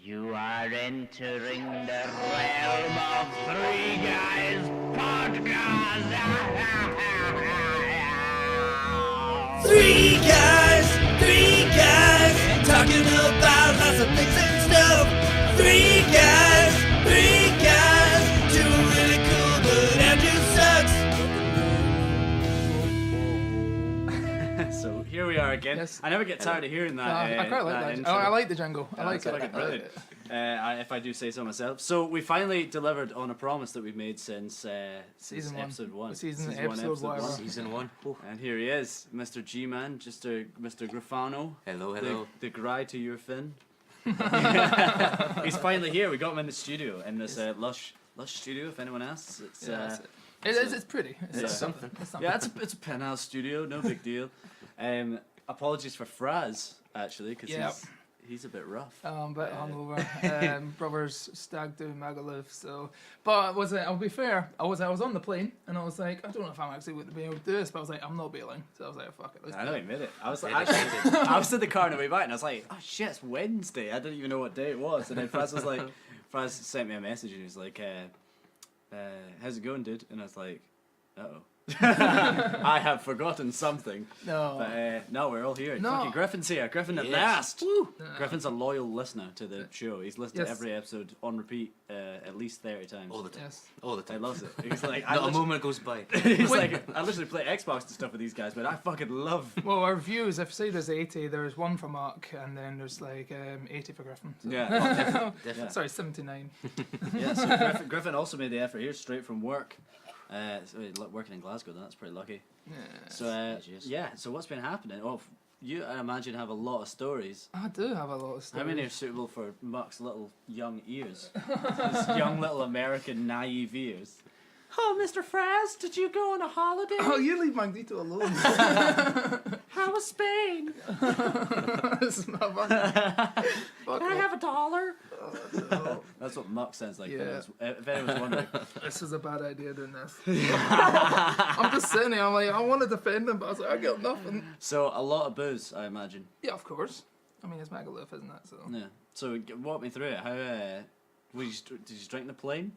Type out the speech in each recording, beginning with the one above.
You are entering the realm of Three Guys Podcast. Three guys, talking about lots of things and stuff. Three guys, doing really cool, but Andrew sucks. So here we are again. Yes. I never get tired of hearing that. I quite like that. intro. I like the jingle. I like it. Fucking brilliant. If I do say so myself. So we finally delivered on a promise that we've made since Season one. episode one. Episode whatever. Season 1. And here he is, Mr. G-Man, Mr. Griffano. Hello. The Gry to your fin. He's finally here. We got him in the studio, in this lush studio, if anyone asks. It's pretty. It's something. Yeah, it's a penthouse studio, no big deal. Apologies for Fraz, actually, because he's a bit rough. A bit hungover. Brothers stag do Magaluf. So, but I'll be fair. I was on the plane and I was like, I don't know if I'm actually going to be able to do this, but I was like, I'm not bailing. So I was like, fuck it. Let's I do know, it. he made it. I was like, I was in the car on the way back and I was like, oh shit, it's Wednesday. I didn't even know what day it was. And then Fraz sent me a message and he was like, how's it going, dude? And I was like, uh-oh. I have forgotten something. No. But no, we're all here. No. Fucking Griffin's here. Griffin at Yes. last. Woo. Griffin's a loyal listener to the show. He's listened to Yes. every episode on repeat at least 30 times. All the time. Yes. All the He time. loves it. He's like, Not a moment goes by. he's like, I literally play Xbox and stuff with these guys, but I fucking love. Well, our views, if say there's 80, there's one for Mark, and then there's like 80 for Griffin. So. Yeah. Definitely. Sorry, 79. Yeah, so Griffin also made the effort here straight from work. Working in Glasgow, that's pretty lucky. Yeah. So Cheers. so what's been happening? Oh, you, I imagine, have a lot of stories. I do have a lot of stories. How many are suitable for Muck's little young ears? His young little American naive ears. Oh, Mr. Fraz, did you go on a holiday? Oh, you leave Magneto alone. How was Spain? It's not funny. Fuck Can I off. have $1? No. That's what Muck sounds like. Yeah. If anyone's wondering. This is a bad idea doing this. I'm just sitting here, I'm like, I want to defend him, but I was like, I got nothing. So a lot of booze, I imagine. Yeah, of course. I mean, it's Magaluf, isn't it? So. Yeah. So walk me through it. How did you drink the plane?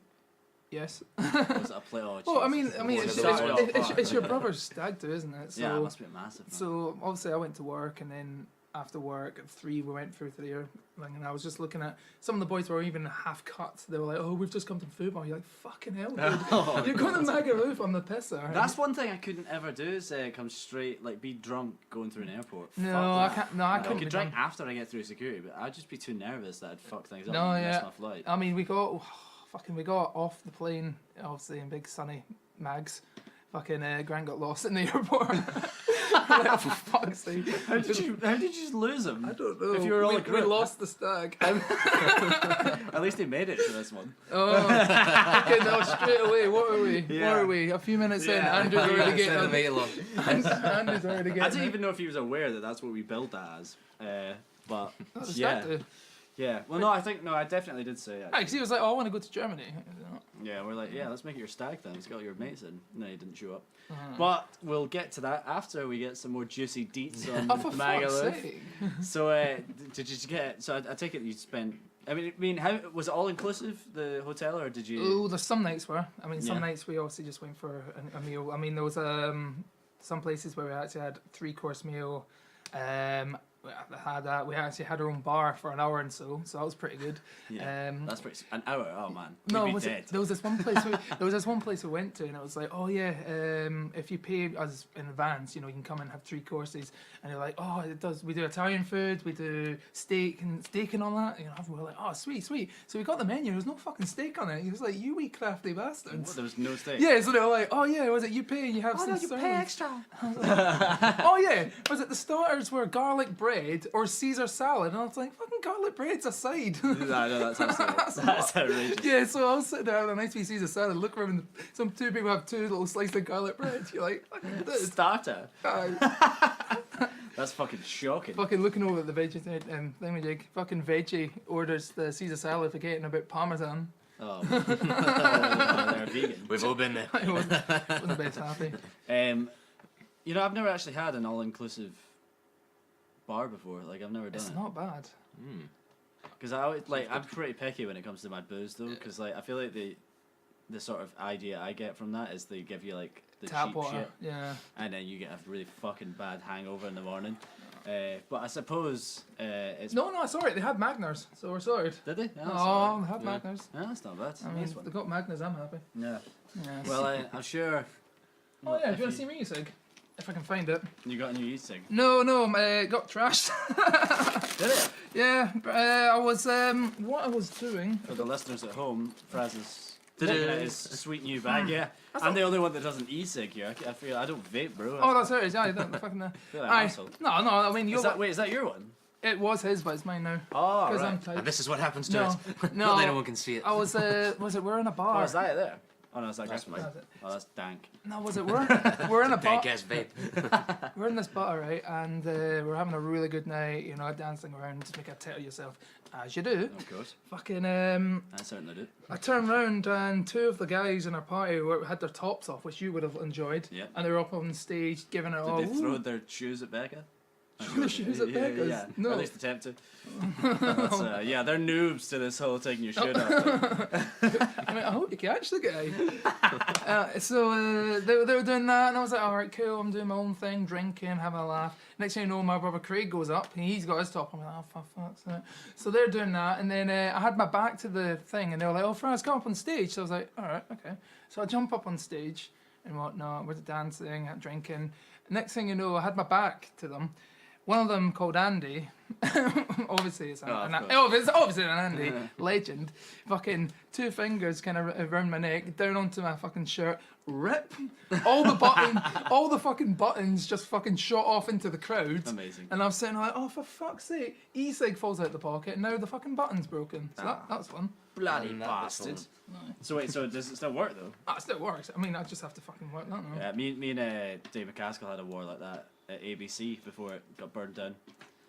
Yes. Or was it a plane? Oh, Well, I Jesus. mean, It it's, started off it's, hard. it's your brother's stag do, isn't it? So, Yeah, it must be massive. Man. so obviously I went to work, and then after work at 3 we went through there, and I was just looking at some of the boys were even half cut. They were like, "Oh, we've just come to football." You're like, "Fucking hell, dude! Oh, You're going to Magaluf on the pisser." That's one thing I couldn't ever do is come straight, like be drunk going through an airport. No, Fuck I that. can't. No, I I couldn't. could be drink done. after I get through security, but I'd just be too nervous that I'd fuck things up No, and miss yeah. my flight. I mean, we got off the plane, obviously in big sunny Mags. Fucking Grant got lost in the airport. Like, for fuck's sake. How did you just lose him? I don't know. If you were all we, a group. we lost the stag. At least he made it to this one. Oh, okay, no, straight away. What are we? Yeah. What are we? A few minutes in, Yeah. Andrew's already getting. Andrew's already I getting. didn't even know if he was aware that that's what we built that as. But That's a yeah, stag do. yeah. Well, no, I definitely did say it. Because he was like, "Oh, I want to go to Germany." Yeah, we're like, yeah, let's make it your stag then. It's got your mates in. No, he didn't show up. Uh-huh. But we'll get to that after we get some more juicy deets on Oh, for fuck's Magaluf. sake! So, did you get? So I take it you spent. I mean, how was it all inclusive the hotel, or did you? Oh, there's some nights where. I mean, some Yeah. nights we obviously just went for a meal. I mean, there was some places where we actually had 3-course meal. We actually had our own bar for an hour and so that was pretty good. Yeah, that's pretty. An hour. Oh man, No, we'd be was dead. it, there was this one place. We went to, and it was like, oh yeah, if you pay us in advance, you can come and have 3 courses. And they're like, oh, it does. We do Italian food, we do steak and all that. We were like, oh, sweet. So we got the menu. There was no fucking steak on it. He was like, you wee crafty bastards. What, there was no steak. Yeah, so they were like, oh yeah, was it you pay and you have Oh some no, you pay servings? extra. Oh yeah, was it the starters were garlic bread or Caesar salad? And I was like, fucking garlic bread's a side. No, that's absolutely. That's outrageous. Yeah, so I was sitting there having a nice piece of Caesar salad, look around, some 2 people have 2 little slices of garlic bread. You're like, fucking dude. Starter. Uh, That's fucking shocking. fucking looking over at the veggie thingamajig, fucking veggie orders the Caesar salad forgetting about parmesan. Oh, they're vegan. We've all been there. It wasn't the best happy. I've never actually had an all-inclusive bar before. Like I've never done It's it. not bad. Because I always, like, I'm pretty picky when it comes to my booze though. Because like I feel like the sort of idea I get from that is they give you like the Tap cheap water. shit, Yeah. and then you get a really fucking bad hangover in the morning. But I suppose it's No, it's alright. They had Magners, so we're sorted. did they? Yeah, that's Oh, alright. they had Magners. Yeah, that's not bad. I mean, Nice one. they got Magners. I'm happy. Yeah. Yes. Well, I'm sure. Oh yeah. if Do you want to see me sig? If I can find it. You got a new e-cig? No, got trashed. Did it? Yeah, I was what I was doing. For the listeners at home, Fraz is Did looking it- at his sweet new bag. Yeah, I'm the only one that doesn't e-cig here. I feel I don't vape, bro. Oh, that's it. Yeah, I don't fucking. I feel like Aye. an asshole. No. I mean, Is that, wait, is that your one? it was his, but it's mine now. Oh, Because right. I'm tight. And this is what happens to No, us. no. Not that anyone can see it. I was we're in a bar. Oh, is that it there? Oh no, it's that That's Griffin. mine. That's it. Oh, that's dank. No, we're in a bar. Dank ass vape. We're in this bar, right, and we're having a really good night. You know, dancing around, just make a tit of yourself, as you do. Of course. Fucking I certainly do. I turned round and two of the guys in our party had their tops off, which you would have enjoyed. Yeah. And they were up on stage giving it all. Did they throw their shoes at Becca? Throw their shoes at Becca's? Yeah, No. Or at least attempt to. That's, yeah, they're noobs to this whole taking your shirt off thing. I mean, I hope you catch the guy. So they were doing that, and I was like, all right, cool. I'm doing my own thing, drinking, having a laugh. Next thing you know, my brother Craig goes up, and he's got his top. I'm like, oh, for fuck's sake. So they're doing that, and then I had my back to the thing, and they were like, oh, Fraz, come up on stage. So I was like, all right, okay. So I jump up on stage and whatnot. We're dancing, drinking. Next thing you know, I had my back to them. One of them called Andy. Obviously, it's obviously an Andy legend. Fucking 2 fingers kind of around my neck, down onto my fucking shirt. Rip. All the fucking buttons just fucking shot off into the crowd. Amazing. And I was sitting like, oh, for fuck's sake, e-cig falls out the pocket. And now the fucking button's broken. So that's fun. Bloody And that bastard. was So wait, so does it still work though? That still works. I mean, I just have to fucking work that now. Yeah, me and Dave McCaskill had a war like that at ABC before it got burned down.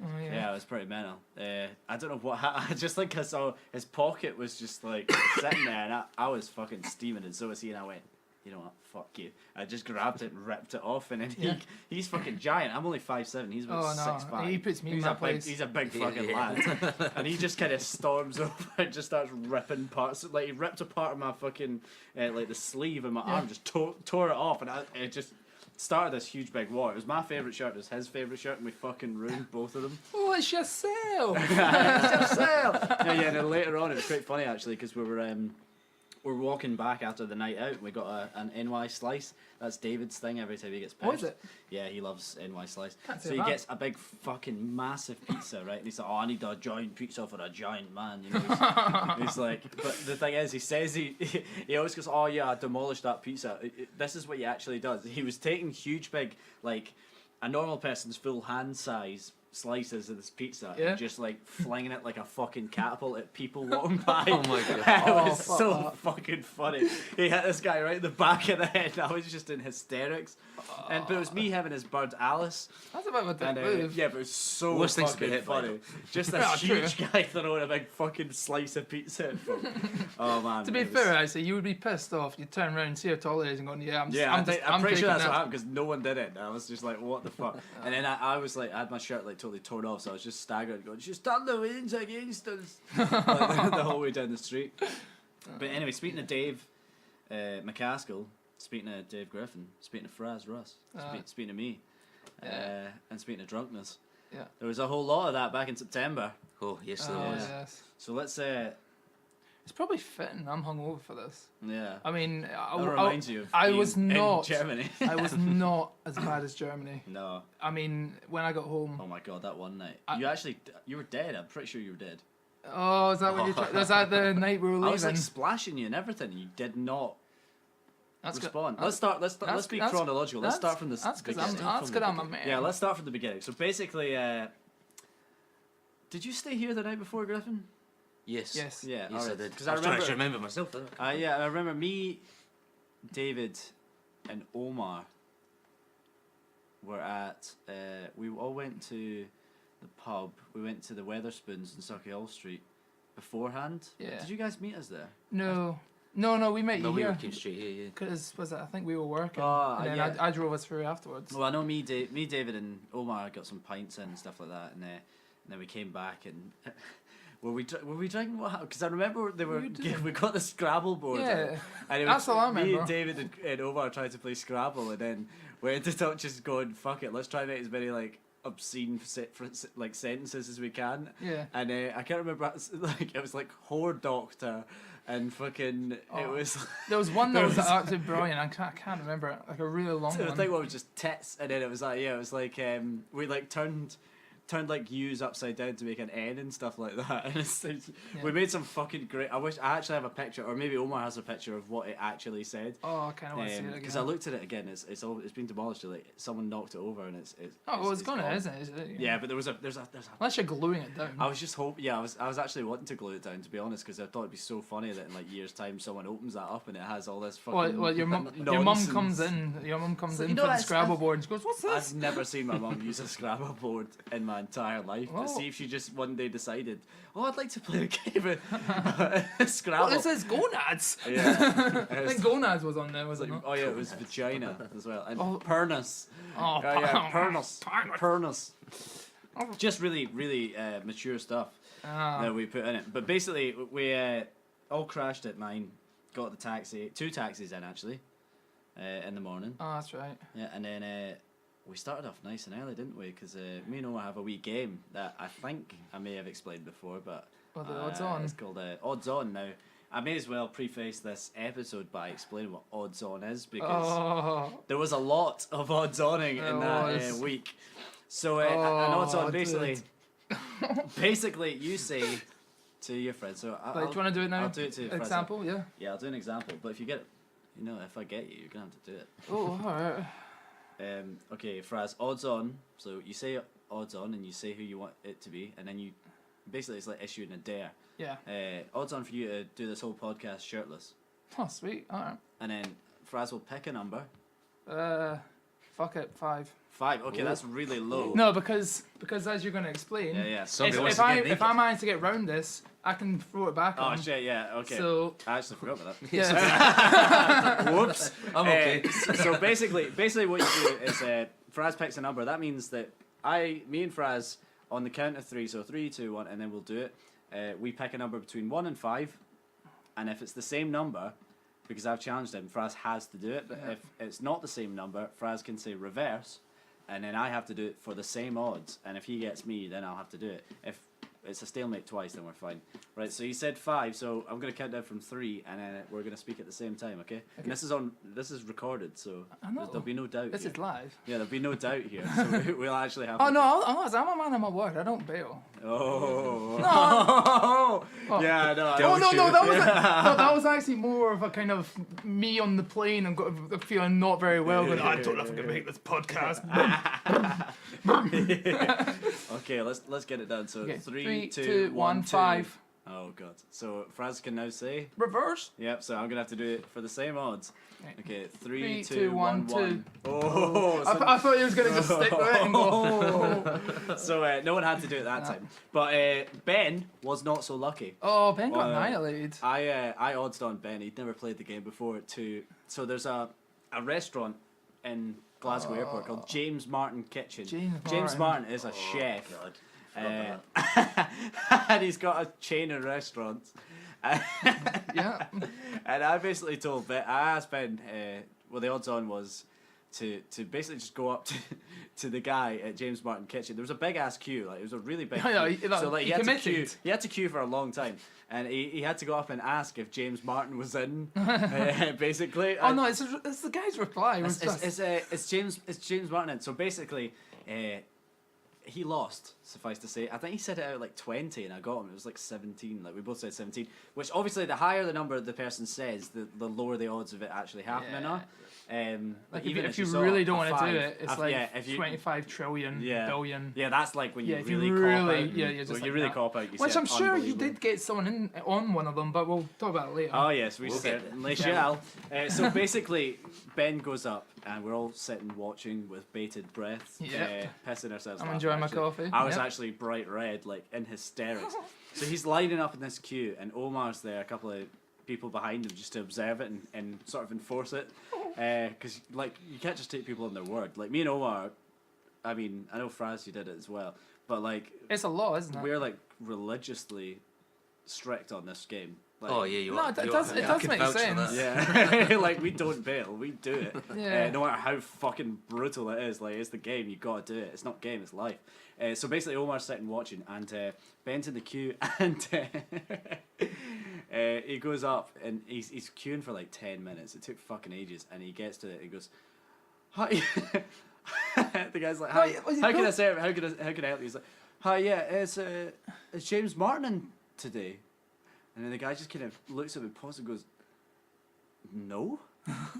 Oh, yeah. Yeah, it was pretty mental. I don't know what I just think I saw his pocket was just like sitting there, and I was fucking steaming, and so was he, and I went, you know what, fuck you. I just grabbed it and ripped it off, and then he's fucking giant. I'm only 5'7", he's about 6'5". He puts me in he's my a big, place. he's a big fucking lad, and he just kind of storms over and just starts ripping parts. Like he ripped a part of my fucking like the sleeve of my arm, just tore it off, and it just started this huge big war. It was my favourite shirt, it was his favourite shirt, and we fucking ruined both of them. Oh, it's yourself. Yeah, and then later on it was quite funny actually, because we were walking back after the night out, and we got an NY slice. That's David's thing every time he gets pissed. What is it? Yeah, he loves NY slice. Can't say So he that. gets a big fucking massive pizza, right? And he's like, oh, I need a giant pizza for a giant man, you know. He's like, but the thing is, he says he always goes, oh yeah, I demolished that pizza. This is what he actually does. He was taking huge big, like, a normal person's full hand size slices of this pizza and just like flinging it like a fucking catapult at people walking by. Oh my god. It was fuck so that. fucking funny. He hit this guy right in the back of the head, and I was just in hysterics. But it was me having his bird Alice. That's a bit of a dick And move. yeah, but it was so Worst things to be fucking hit by, funny. though. Just Yeah, this true. huge guy throwing a big fucking slice of pizza at folk. Oh man. To be it was- fair, I say you would be pissed off. You'd turn around, see how tall it is, and go, "Yeah, I'm pretty sure taking that's what that." happened because no one did it. And I was just like, what the fuck? And then I was like, I had my shirt like totally torn off, so I was just staggered, going, "Just turn the winds against us," like, the whole way down the street. But anyway, speaking of Dave McCaskill, speaking of Dave Griffin, speaking of Fraz Russ, speaking of me, and speaking of drunkenness, there was a whole lot of that back in September. Oh, yes, there Oh, was. yes. So let's It's probably fitting. I'm hungover for this. yeah. I mean, That reminds you of I being was in not. Germany. I was not as bad as Germany. No. I mean, when I got home. Oh my god, that one night. I- You were dead. I'm pretty sure you were dead. Oh, is that when you? Was that the night we were leaving? I was like splashing you and everything, and you did not That's good. respond. That's- Let's be that's- chronological. Let's start from the That's because beginning. I'm a man. Yeah, let's start from the beginning. So basically, did you stay here the night before, Griffin? Yes. Yes. Yeah, Yes, I alright. did. 'Cause I I was trying to remember- remember myself. Though. Yeah, I remember me, David, and Omar were at. We all went to the pub. We went to the Weatherspoons in Sauchiehall Street beforehand. Yeah. Did you guys meet us there? No, we met No, you we here. came straight here, yeah. Because I think we were working, Oh, and then yeah. I drove us through afterwards. Well, I know me, David, and Omar got some pints in and stuff like that, and then we came back and Were we drinking? What? Because I remember they were. were you doing? We got the Scrabble board. out, Yeah. and it That's was all I me remember. and David and Omar tried to play Scrabble, and then we ended up just going, "Fuck it, let's try and make as many like obscene like sentences as we can." Yeah. And I can't remember. Like it was like whore doctor, and fucking it Oh. was. There was one that There was was- absolutely brilliant. I can't remember it. Like a really long I one. think one was just tits, and then it was like it was like we like turned like U's upside down to make an N and stuff like that. And we made some fucking great. I wish I actually have a picture, or maybe Omar has a picture of what it actually said. Oh, I kind of want to see it again. Because I looked at it again, it's been demolished. Like someone knocked it over, and it's Oh, well, it's gone, gone. isn't it? Is it? Yeah, but there's a. Unless you're gluing it down. I was just hoping. Yeah, I was actually wanting to glue it down, to be honest, because I thought it'd be so funny that in like years' time someone opens that up and it has all this fucking. Well, your mum nonsense. comes in. Your mum comes So, in you know, for the that's- Scrabble board and she goes, "What's this?" I've never seen my mum use a Scrabble board in my entire life. Oh. But see if she just one day decided, oh, I'd like to play a game of Scrabble. Well, this is gonads. Yeah. I think gonads was on there, was it Like, not? oh yeah, it was vagina as well, and Oh. pernus. Oh, Yeah, pernus. Pernus. Pernus. Just really, really mature stuff Ah. that we put in it. But basically, we all crashed at mine. Got the taxi, 2 taxis in actually, in the morning. Oh, that's right. Yeah, and then we started off nice and early, didn't we? Because me and Noah have a wee game that I think I may have explained before, but Well, the odds on. it's called Odds On. Now, I may as well preface this episode by explaining what Odds On is, because Oh, there was a lot of odds oning There in that was. week. So an odds on basically, basically you say to your friend. So like, do you want to do it now? I'll do it to your friend. Example, yeah. Yeah, I'll do an example. But if you get it, you know, if I get you, you're gonna have to do it. Oh, alright. Okay, Fraz, odds on. So you say odds on, and you say who you want it to be, and then you basically it's like issuing a dare. Yeah. Odds on for you to do this whole podcast shirtless, Oh, sweet. Alright. and then Fraz will pick a number. Fuck it, 5. 5. Okay, that's really low. No, because as you're going to explain, Yeah. Somebody wants if to I get naked. if I manage to get round this, I can throw it back Oh on. shit! Yeah. Okay. So I actually forgot about that. yeah. Whoops. I'm okay. So basically what you do is Fraz picks a number. That means that me and Fraz on the count of 3. So 3, 2, 1, and then we'll do it. We pick a number between 1 and 5, and if it's the same number, because I've challenged him, Fraz has to do it. But if it's not the same number, Fraz can say reverse, and then I have to do it for the same odds. And if he gets me, then I'll have to do it. If it's a stalemate twice, then we're fine. Right, so you said 5, so I'm going to count down from 3, and then we're going to speak at the same time, okay? And this is recorded, so I know. there'll be no doubt This here. is live. Yeah, there'll be no doubt here. So we'll actually have... Oh no, I'm a man of my word. I don't bail. Oh. No. Yeah, no. Oh no, that was actually more of a kind of me on the plane and feeling not very well. Going, I don't know if I can make this podcast. Okay, let's get it done. So Okay, 3, 2, 2, 1, 1, 2. 5. Oh god. So Fraz can now say. Reverse. Yep. So I'm gonna have to do it for the same odds. Right. Okay. 3, 3, 2, 2, 1, 1, 1. Oh. I thought he was gonna just stick with it and go. So no one had to do it that time. But Ben was not so lucky. Oh, Ben got Uh, annihilated. I oddsed on Ben. He'd never played the game before. So there's a restaurant in Glasgow Airport called James Martin Kitchen. James Martin is a chef. God. And he's got a chain of restaurants. Yeah. And I basically told Ben, I asked Ben, well, the odds on was to basically just go up to the guy at James Martin Kitchen. There was a big ass queue, like it was a really big queue. Yeah, So like he had to queue. committed. He had to queue for a long time, and he had to go up and ask if James Martin was in. Basically. Oh no, it's the guy's reply. It was just, It's James Martin in. So basically, he lost, suffice to say. I think he said it out like 20 and I got him. It was like 17. Like we both said 17. Which obviously the higher the number the person says, the lower the odds of it actually happening are. like even if you saw really a don't want to do 5, it, it's like if you, 25 trillion billion. Yeah, that's like when you Yeah, if you really really- cop out. yeah, you're just when like you really that. cop out. You Which say I'm sure you unbelievable. did get someone on one of them, but we'll talk about it later. Oh yes, we We'll get certainly shall. So basically, Ben goes up, and we're all sitting watching with bated breath, Yep. pissing ourselves. I'm laughing, enjoying my actually. coffee. I was Yep. actually bright red, like in hysterics. So he's lining up in this queue, and Omar's there, a couple of people behind him, just to observe it and sort of enforce it, because like you can't just take people on their word. Like me and Omar, I mean, I know Fraz, you did it as well, but like It's a law, isn't it? we're like religiously strict on this game. Like, Oh yeah, you No, are. it You does- are. it I does can make vouch for sense. that. Yeah, like we don't bail, we do it. Yeah. No matter how fucking brutal it is, like it's the game, you gotta do it. It's not game, it's life. So basically, Omar's sitting watching, and Ben's in the queue, and he goes up, and he's queuing for like 10 minutes. It took fucking ages, and he gets to it, and he goes, "Hi." The guy's like, "Hi, was he how can I cool? serve? How can I help you?" He's like, "Hi, yeah, it's James Martin in today." And then the guy just kind of looks at me, pauses, and goes, "No?"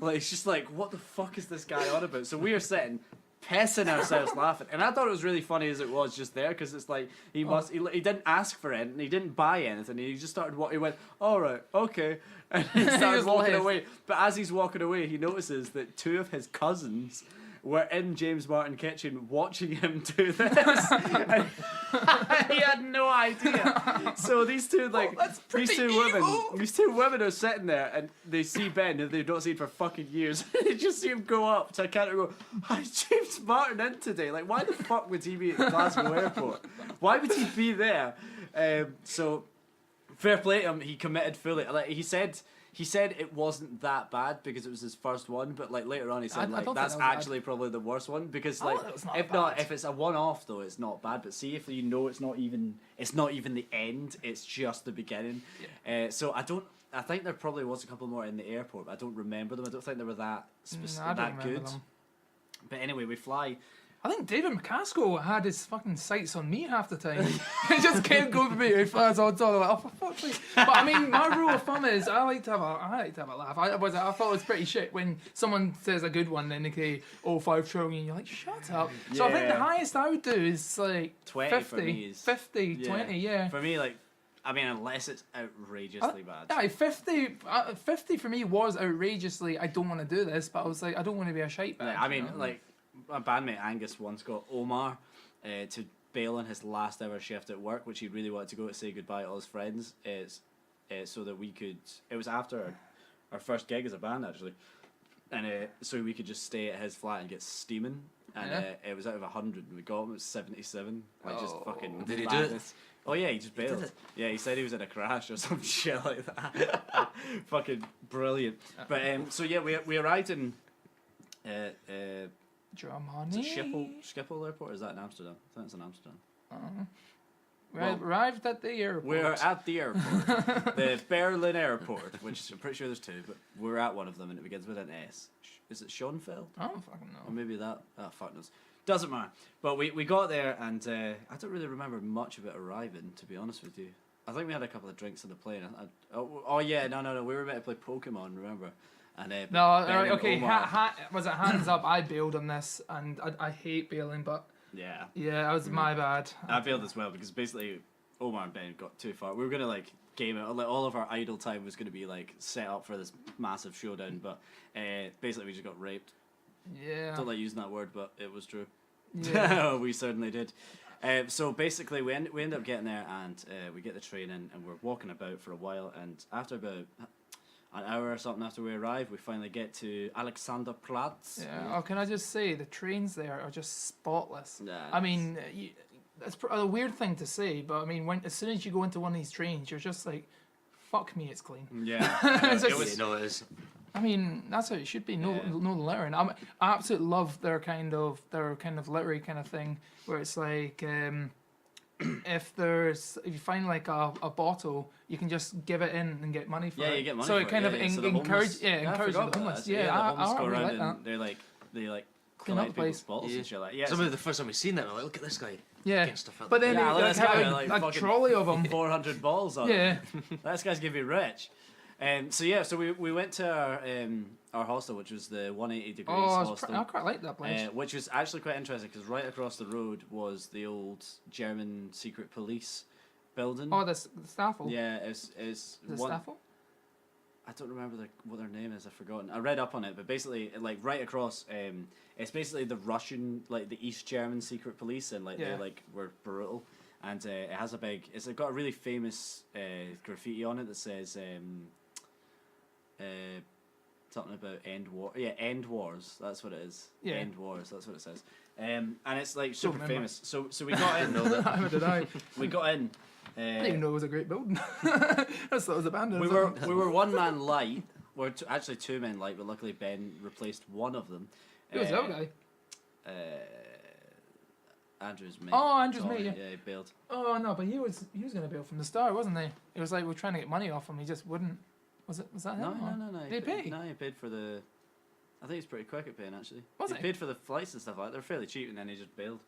Like, it's just like, what the fuck is this guy on about? So we are sitting, pissing ourselves laughing. And I thought it was really funny as it was just there, because it's like, he didn't ask for anything, he didn't buy anything, he just started he went, "Alright, okay." And he started just walking left. away. But as he's walking away, he notices that two of his cousins were in James Martin kitchen watching him do this. And he had no idea. So these two these two women are sitting there, and they see Ben, who they've not seen for fucking years. They just see him go up to a counter and go, "Hi, James Martin in today." Like, why the fuck would he be at Glasgow Airport? Why would he be there? So fair play to him, he committed fully. Like he said it wasn't that bad because it was his first one, but like later on he said I like don't think that's that was actually probably the worst one, because Oh, like that was not if bad. it's a one-off though, it's not bad. But see, if you know it's not even the end, it's just the beginning. So I think there probably was a couple more in the airport, but I don't remember them. I don't think they were that I don't that remember good. them. But anyway, we fly. I think David McCaskill had his fucking sights on me half the time. He just kept going for me. Hey, Fraz, on top. I'm like, oh, for fuck's sake. But I mean, my rule of thumb is I like to have a laugh. I thought it was pretty shit when someone says a good one, then they say, "Oh, 5 trillion." You're like, shut up. So I think the Yeah. highest I would do is like 20 50, for me is 50, 20, yeah. For me, like, I mean, unless it's outrageously bad. Yeah, 50 for me was outrageously, I don't want to do this, but I was like, I don't want to be a shite bag. I mean, you know? like, my bandmate Angus once got Omar to bail on his last ever shift at work, which he really wanted to go to say goodbye to all his friends, so that we could. It was after our first gig as a band, actually, and so we could just stay at his flat and get steaming. And Yeah. it was out of 100, and we got him. It was 77. Like, just Oh. fucking. Did he do it? madness. Oh yeah, he just bailed. did it? Yeah, he said he was in a crash or some shit like that. Fucking brilliant. But so yeah, we arrived in. Germany. Is it Schiphol Airport? Or is that in Amsterdam? I think it's in Amsterdam. We Well, arrived at the airport. We're at the airport, the Berlin Airport, which I'm pretty sure there's two, but we're at one of them and it begins with an S. Is it Schoenfeld? I don't fucking know. Or maybe that. Oh, fuck knows. Doesn't matter. But we got there, and I don't really remember much of it arriving, to be honest with you. I think we had a couple of drinks on the plane. Oh yeah, no. We were meant to play Pokemon, remember? And No, Ben alright, and okay. Omar- Was it hands up? I bailed on this, and I hate bailing, but yeah. yeah, that was my bad. I failed as well because basically Omar and Ben got too far. We were gonna like game it. Like, all of our idle time was gonna be like set up for this massive showdown, but basically we just got raped. Yeah. Don't like using that word, but it was true. Yeah. We certainly did. So basically we end up getting there, and we get the train in, and we're walking about for a while, and after about an hour or something after we arrive, we finally get to Alexanderplatz. Yeah. Oh, can I just say the trains there are just spotless. Nah, I mean, that's a weird thing to say, but I mean, as soon as you go into one of these trains, you're just like, "Fuck me, it's clean." Yeah, It's it like- was. No, it is. I mean, that's how it should be. No, Yeah. no littering. I absolutely love their kind of literary kind of thing, where it's like, if you find like a bottle, you can just give it in and get money for it. Yeah, you get money. So for it kind of yeah, so the encourages homeless- I encourages forgot the about homeless. that. Yeah, the homeless I go really around like and that. they Clean up collect the place. people's bottles Yeah. and shit like that. Yeah, Some of the first time we seen them, I'm like, look at this guy. Yeah, Getting stuff out but the then Yeah, they let's have have, a, like, a fucking trolley of them. 400 balls on. Yeah, This guy's gonna be rich. So we went to our hostel, which was the 180 degrees hostel. I quite like that place. Which was actually quite interesting because right across the road was the old German secret police building. Oh, the Staffel. Yeah, it's The one. Staffel. I don't remember what their name is. I've forgotten. I read up on it, but basically, like right across, it's basically the Russian, like the East German secret police, and like Yeah. they like were brutal. And it has a big. It's got a really famous graffiti on it that says something about end war. Yeah, end wars. That's what it is. Yeah. End wars. That's what it says. And it's like Don't super remember. famous. So we got in. Neither did I. We got in, I didn't even know it was a great building. I just thought it was abandoned. We were one man light. We're actually two men light, but luckily Ben replaced one of them. Who was the other guy? Andrew's mate. Oh, Andrew's Tommy, mate, yeah. Yeah, he bailed. Oh no, but he was going to bail from the start, wasn't he? It was like we're trying to get money off him. He just wouldn't. Was that No, him? no. Did he pay? No, he paid for the. I think he's pretty quick at paying actually. Was he he? paid for the flights and stuff like that. They're fairly cheap, and then he just bailed.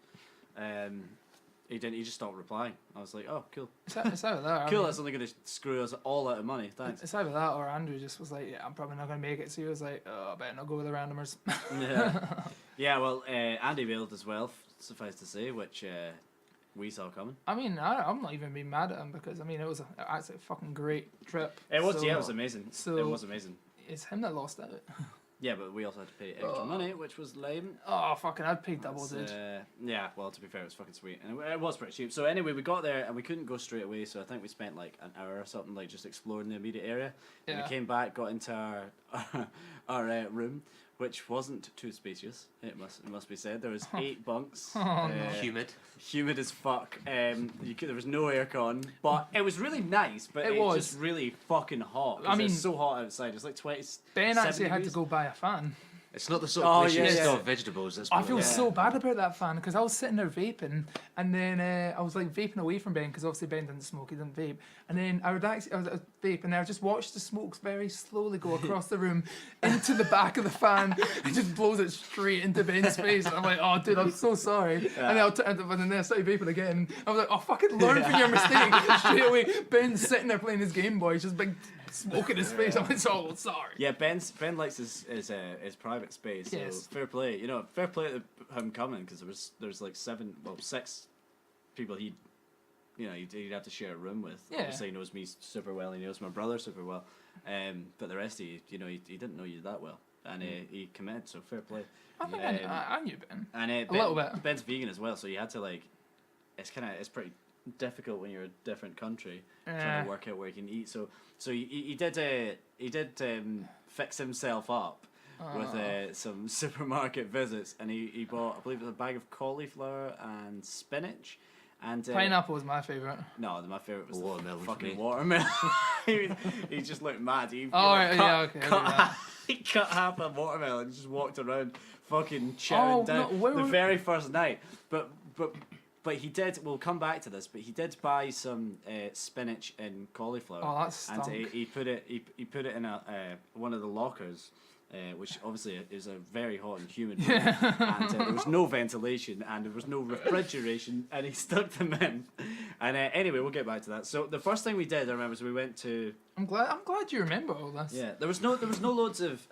He didn't. He just stopped replying. I was like, oh, cool. It's either that. Cool. That's only going to screw us all out of money. Thanks. It's either that or Andrew just was like, yeah, I'm probably not going to make it. So he was like, oh, I better not go with the randomers. Yeah. Yeah. Well, Andy bailed as well. Suffice to say, which we saw coming. I mean, I'm not even being mad at him because I mean it was actually a fucking great trip. It was. So Yeah, it was amazing. so- It was amazing. It's him that lost out. Yeah, but we also had to pay extra money, which was lame. Oh fucking! I'd paid double, dude. Yeah, well, to be fair, it was fucking sweet, and it was pretty cheap. So anyway, we got there and we couldn't go straight away, so I think we spent like an hour or something, like just exploring the immediate area. And Yeah. we came back, got into our room, which wasn't too spacious. It must be said. There was 8 bunks. Humid as fuck. There was no aircon, but it was really nice. But It it was was. just really fucking hot. I mean, it's so hot outside. It's like 20. Ben actually had to go buy a fan. It's not the sort Oh, of place you yeah, just yeah. store vegetables. That's I feel Yeah. so bad about that fan because I was sitting there vaping and then I was like vaping away from Ben because obviously Ben didn't smoke, he didn't vape. And then I was vape and I just watched the smokes very slowly go across the room into the back of the fan and just blows it straight into Ben's face. And I'm like, oh dude, I'm so sorry. And then I started vaping again. I was like, oh fucking learn from your mistake straight away. Ben's sitting there playing his Game Boy, just big smoke in his face. I'm like, oh sorry. Yeah, Ben likes his private space. So Yes. fair play. You know, fair play to him coming because there's like 6 people he'd have to share a room with. Yeah. Obviously, he knows me super well. He knows my brother super well. But the rest of you, he didn't know you that well, and he committed. So fair play. I think I knew Ben. And A little bit. Ben's vegan as well, so you had to like. It's pretty difficult when you're in a different country trying Yeah. to work out where you can eat. So he did fix himself up with some supermarket visits, and he bought, I believe it was a bag of cauliflower and spinach. And Pineapple was my favourite. No, my favourite was Watermelon the for fucking me. watermelon. he just looked mad. He Right, yeah, okay. I knew that. he cut half a watermelon and just walked around fucking chowing down no, where the were- very first night. But he did. We'll come back to this. But he did buy some spinach and cauliflower. Oh, that stunk. And he put it. He put it in one of the lockers. Which obviously is a very hot and humid room, and there was no ventilation and there was no refrigeration, and he stuck them in. And anyway, we'll get back to that. So the first thing we did, I remember, is we went to. I'm glad you remember all this. Yeah, there was no loads of.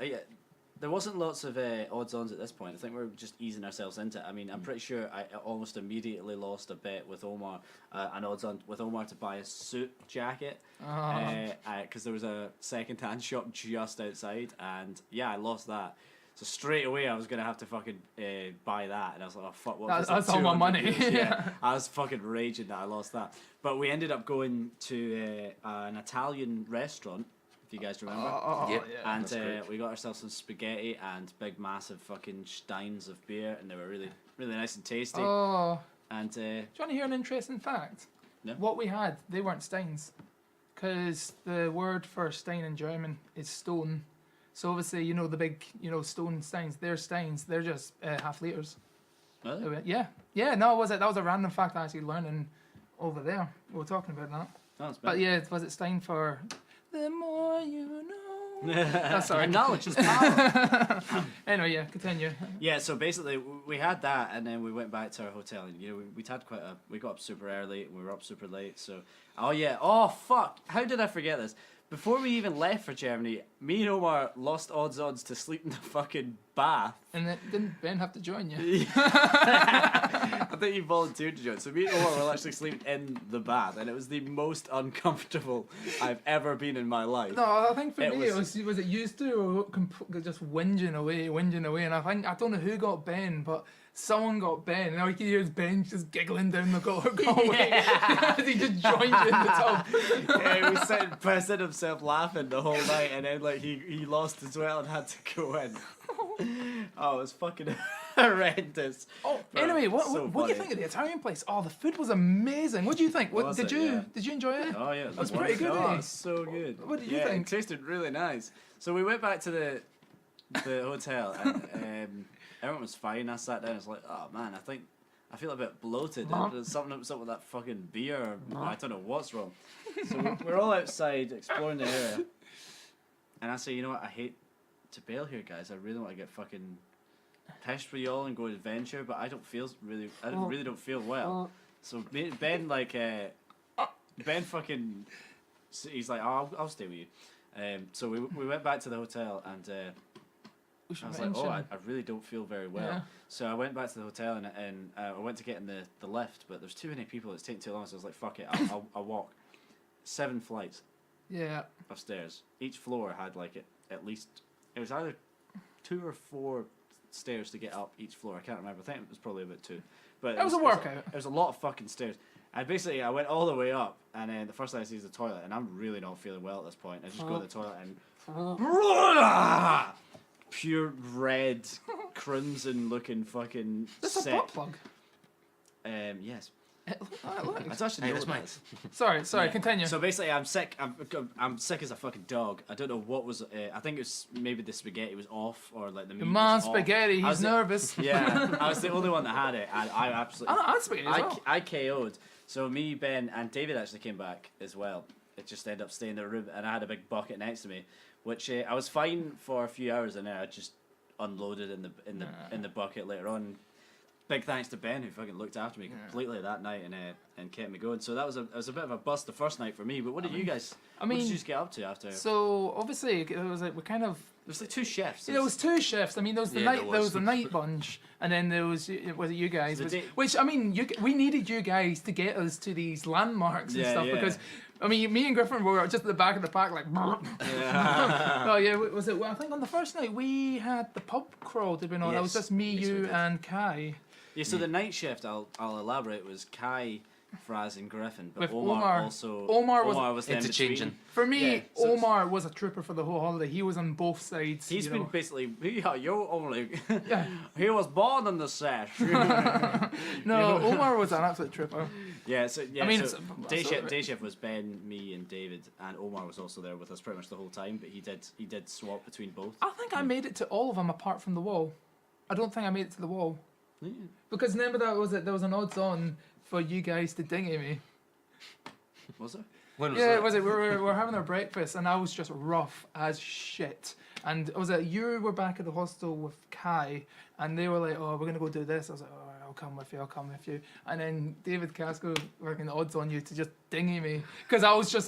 There wasn't lots of odds-ons at this point. I think we were just easing ourselves into it. I mean, I'm pretty sure I almost immediately lost a bet with Omar, an odds-on with Omar to buy a suit jacket, because there was a second-hand shop just outside, and yeah, I lost that. So straight away, I was gonna have to fucking buy that, and I was like, "Oh fuck, what?" That's all my money. Yeah, I was fucking raging that I lost that. But we ended up going to an Italian restaurant. If you guys remember. Yep. Yeah. And we got ourselves some spaghetti and big, massive fucking steins of beer, and they were really, really nice and tasty. Oh, And do you want to hear an interesting fact? No. What we had, they weren't steins, because the word for stein in German is stone. So obviously, the big, stone steins. They're steins. They're just half liters. really? Yeah. No, that was a random fact I actually learning over there. We were talking about that. Oh, it's But bad. yeah, was it stein for the more you know? That's sorry. Knowledge is power. Anyway, yeah, continue. Yeah, so basically we had that, and then we went back to our hotel, and we'd had we got up super early, and we were up super late. So, oh fuck, how did I forget this? Before we even left for Germany, me and Omar lost odds to sleep in the fucking bath. And then didn't Ben have to join you? I think he volunteered to join. So me and Omar were actually sleeping in the bath, and it was the most uncomfortable I've ever been in my life. No, I think for It me was- was it used to or just whinging away, and I don't know who got Ben, but someone got Ben, and all you can hear is Ben just giggling down the hallway as he just joined you in the tub. Yeah, he was pissing himself laughing the whole night, and then like he lost as well and had to go in. Oh, it was fucking. horrendous. Oh, but anyway, what so do you funny. think of the Italian place? Oh, the food was amazing. What do you think? What Was did it? you Yeah. did you enjoy it? Oh yeah, it That's was pretty good, wonderful. eh? Oh, it's so good. What did you Yeah, think? It tasted really nice. So we went back to the hotel and everyone was fine. I sat down. I was like, oh man, I feel a bit bloated. There's something with that fucking beer. I don't know what's wrong. So we're all outside exploring the area, and I say, you know what? I hate to bail here, guys. I really want to get fucking pissed with y'all and go adventure, but I really don't feel well. So Ben Ben fucking, he's like, oh, I'll stay with you. So we went back to the hotel and We should I was like, mention. oh, I really don't feel very well. Yeah. So I went back to the hotel and I went to get in the lift, but there's too many people. It's taking too long. So I was like, fuck it, I'll walk. 7 flights Yeah. of stairs. Each floor had like at least, it was either 2 or 4 stairs to get up each floor. I can't remember. I think it was probably about 2. But It was a workout. It was a lot of fucking stairs. And basically, I went all the way up, and then the first thing I see is the toilet, and I'm really not feeling well at this point. I just go to the toilet and pure red, crimson-looking fucking That's a set. butt plug. Yes. It looks. That's actually Hey, know that's what mine. that is. Sorry, Yeah. continue. So basically, I'm sick. I'm sick as a fucking dog. I don't know what was. I think it was maybe the spaghetti was off, or like the meat. The man was off. spaghetti, I was he's nervous. Yeah, I was the only one that had it, and I absolutely. I had spaghetti as well. I KO'd. So me, Ben, and David actually came back as well. It just ended up staying in the room, and I had a big bucket next to me, which I was fine for a few hours, and then I just unloaded in the bucket later on. Big thanks to Ben who fucking looked after me completely that night and kept me going. So that was a bit of a bust the first night for me. But what did you guys? I what did mean, you just get up to after? So obviously it was like we kind of. There's like 2 chefs. There was 2 shifts. I mean, there was the Yeah, night. there There was. was the night bunch, and then there was it you guys? The day- Which I mean, we needed you guys to get us to these landmarks and Yeah, stuff yeah. because I mean, me and Griffin were just at the back of the pack, like. Yeah. Oh yeah, was it? Well, I think on the first night we had the pub crawl. Did we not? That was Yes. just me, Yes, we you, did. and Kai. Yeah, so the night shift, I'll elaborate, was Kai, Fraz, and Griffin, but With Omar Omar. also. Omar was the in interchanging. between. For me, Yeah, so it's- Omar was a trooper for the whole holiday. He was on both sides. He's you been know. basically. Yeah, you're only. Yeah. He was born in the sesh. No, Omar was an absolute trooper. Yeah, so yeah, I mean, so it's- day that's shift. all Day right. shift was Ben, me, and David, and Omar was also there with us pretty much the whole time. But he did swap between both. I think I made it to all of them apart from the wall. I don't think I made it to the wall. Yeah. Because remember that was it. There was an odds on for you guys to dinghy me. Was there? When was Yeah, that? it was it. We were having our breakfast and I was just rough as shit. And was it you were back at the hostel with Kai and they were like, "Oh, we're gonna go do this." I was like, "Oh, I'll come with you." And then David Casco working odds on you to just dinghy me because I was just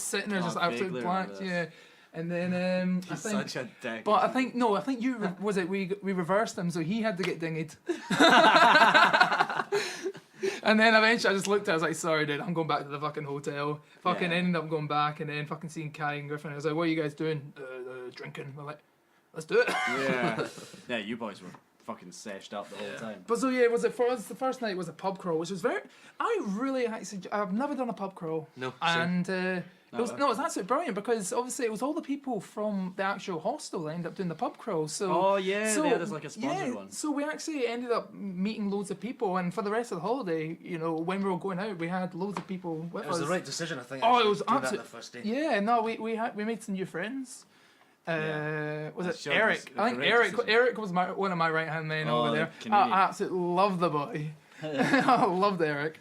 sitting there Oh, just I absolutely vaguely blank. remember Yeah. this. And then I He's think. such a dick. But I think you was it we reversed him, so he had to get dinghied. And then eventually I just looked at it, I was like, sorry dude, I'm going back to the fucking hotel. Fucking Yeah. ended up going back and then fucking seeing Kai and Griffin. I was like, what are you guys doing? Drinking. We're like, let's do it. Yeah. Yeah, you boys were fucking seshed up the whole time. But so yeah, was it for us? The first night was a pub crawl, which was very. I really actually, I've never done a pub crawl. No, same. And it was No. no, it was absolutely brilliant because obviously it was all the people from the actual hostel that ended up doing the pub crawl. So Oh yeah, they had us like a sponsored yeah, one. so we actually ended up meeting loads of people, and for the rest of the holiday, you know, when we were going out, we had loads of people with It was us. the right decision, I think. Oh, it actually, was to do that absolute- the first day. Yeah, no, we made some new friends. Yeah. Was That it showed Eric? us a I think great Eric. decision. Eric was one of my right hand men Oh, over the there. Canadian. I absolutely love the boy. I loved Eric.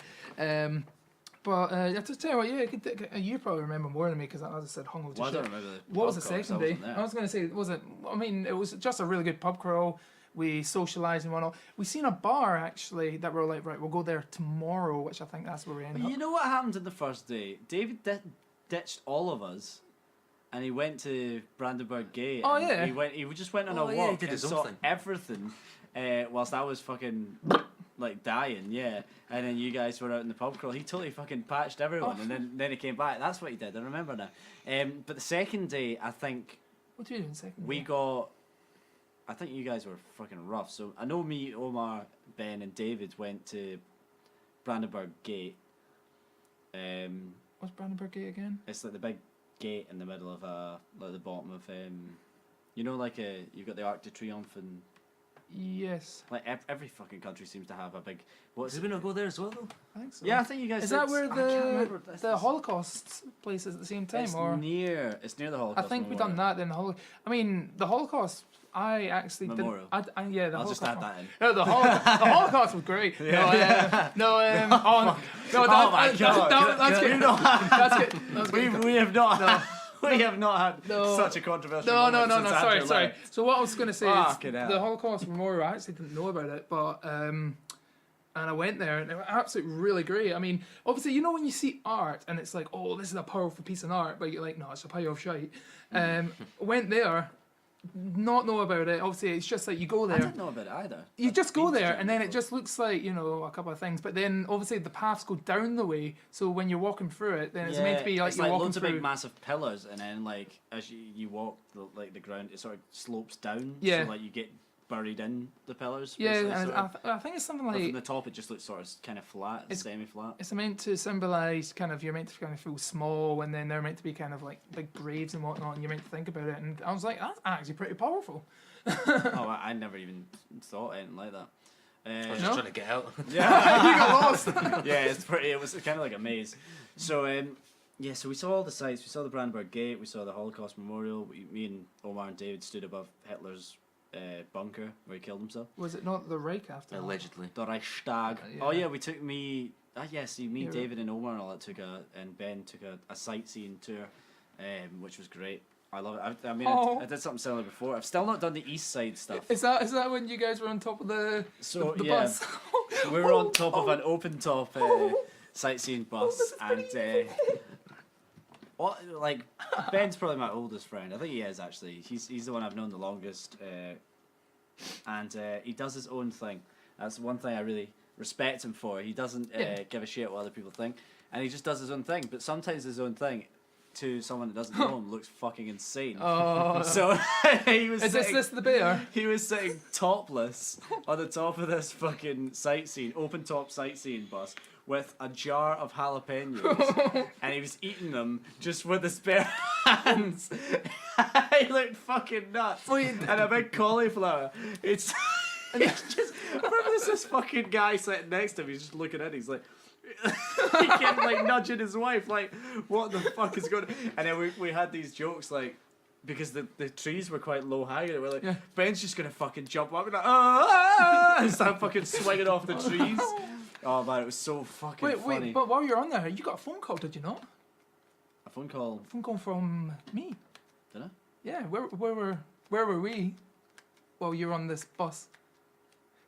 But just tell you what, yeah, you probably remember more than me because, as I said, hungover to Well, I shit. don't remember the What was the pub crawl, 'cause second I day? wasn't there. I was going to say, was it? I mean, it was just a really good pub crawl. We socialised and whatnot. We seen a bar actually that we were like, right, we'll go there tomorrow, which I think that's where we ended But up. you know what happened in the first day? David ditched all of us, and he went to Brandenburg Gate. Oh, and yeah. He just went on Oh, a yeah, he walk did and his own saw thing. everything, whilst I was fucking like dying. Yeah, and then you guys were out in the pub crawl. He totally fucking patched everyone, Oh. and then he came back. That's what he did. I remember now. But the second day, I think What did you do in second? we day? got. I think you guys were fucking rough. So I know me, Omar, Ben, and David went to Brandenburg Gate. What's Brandenburg Gate again? It's like the big gate in the middle of like the bottom of you know, like you've got the Arc de Triomphe and Yes, Like every fucking country seems to have a big. What's Did we not go there as well though? I think so. Yeah, I think you guys. Is did. that where I can't remember. the Holocaust place is at the same time, It's or near. It's near the I Holocaust. think we Memorial. done that. Then the the Holocaust. I actually Memorial. didn't. Yeah, the I'll Holocaust. just add that in. No, the Holocaust was great. No, no, Oh my God. that's good. That's good. That's good. We have not. We have not had No. such a controversial. No, moment since sorry, Andrew sorry. left. So what I was going to say is Fucking hell. the Holocaust Memorial, I actually didn't know about it, but and I went there and it was absolutely really great. I mean, obviously, you know when you see art and it's like, oh, this is a powerful piece of art, but you're like, no, it's a pile of shite. Went there, not know about it. Obviously, it's just like you go I there. didn't know about it either. You I've just go been to there, Germany and then it before. just looks like, you know, a couple of things. But then, obviously, the paths go down the way, so when you're walking through it, then it's meant to be like it's you're like walking loads through. of big massive pillars, and then like as you walk, the ground it sort of slopes down. Yeah. So like you get buried in the pillars. Yeah, basically, and sort of. I think it's something But like from the top, it just looks sort of kind of flat, It's- semi-flat. it's meant to symbolise kind of you're meant to kind of feel small, and then they're meant to be kind of like big graves and whatnot, and you're meant to think about it. And I was like, that's actually pretty powerful. Oh, I never even thought anything like that. I was No? just trying to get out. Yeah. You got lost. Yeah, it's pretty. It was kind of like a maze. So yeah, so we saw all the sites. We saw the Brandenburg Gate. We saw the Holocaust Memorial. Me and Omar and David stood above Hitler's bunker where he killed himself. Was it not the Reich after? all? Allegedly. The Reichstag. Yeah. Oh yeah, we took me. Yeah, see, me, Yeah. David, and Omar and all that and Ben took a sightseeing tour, which was great. I love it. I mean, Oh. I did something similar before. I've still not done the east side stuff. Is that when you guys were on top of the So the yeah, bus? we were on top of an open top sightseeing bus, and what like Ben's probably my oldest friend. I think he is actually. He's the one I've known the longest, and he does his own thing. That's one thing I really respect him for. He doesn't Yeah. give a shit what other people think, and he just does his own thing. But sometimes his own thing, to someone that doesn't know him, looks fucking insane. Oh, So he was. is sitting- this the bear? he was sitting topless on the top of this fucking sightseeing, open top sightseeing bus with a jar of jalapenos, and he was eating them just with his bare hands. He looked fucking nuts. Wait. And a big cauliflower. It's just, I remember there's this fucking guy sitting next to him, he's just looking at it, he's like, he kept like nudging his wife, like, what the fuck is going on? And then we had these jokes like, because the trees were quite low hanging, we're like, Yeah. Ben's just gonna fucking jump up and like, ah, and start fucking swinging off the trees. Oh man, it was so fucking funny. But while you're on there, you got a phone call, did you not? A phone call, A phone call from me. did I? Yeah, where were we while you were on this bus?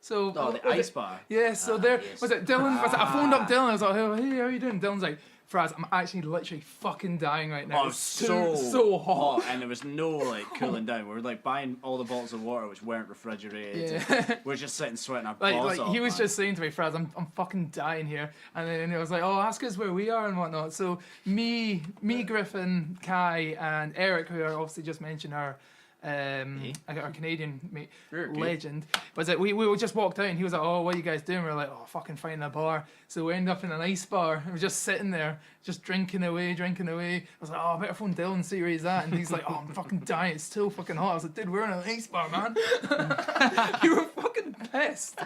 So Oh, the was ice it- bar. Yeah, so there yes. was it. Dylan was it, I phoned up Dylan. I was like, "Hey, how are you doing?" Dylan's like, "Fraz, I'm actually literally fucking dying right now. Oh, It's so hot." and there was no like cooling down. We were like buying all the bottles of water which weren't refrigerated. Yeah. We're just sitting sweating our Like, balls off. he was man. just saying to me, Fraz, I'm fucking dying here. And then he was like, oh, ask us where we are and whatnot. So me, Griffin, Kai, and Eric, who are obviously just mentioned our our Canadian mate, You're good. legend, was it? We just walked out and he was like, oh, what are you guys doing? We were like, oh, fucking finding a bar. So we ended up in an ice bar. We were just sitting there, just drinking away. I was like, oh, I better phone Dylan and see where he's at. And he's like, oh, I'm fucking dying. It's still fucking hot. I was like, dude, we're in an ice bar, man. You were fucking pissed.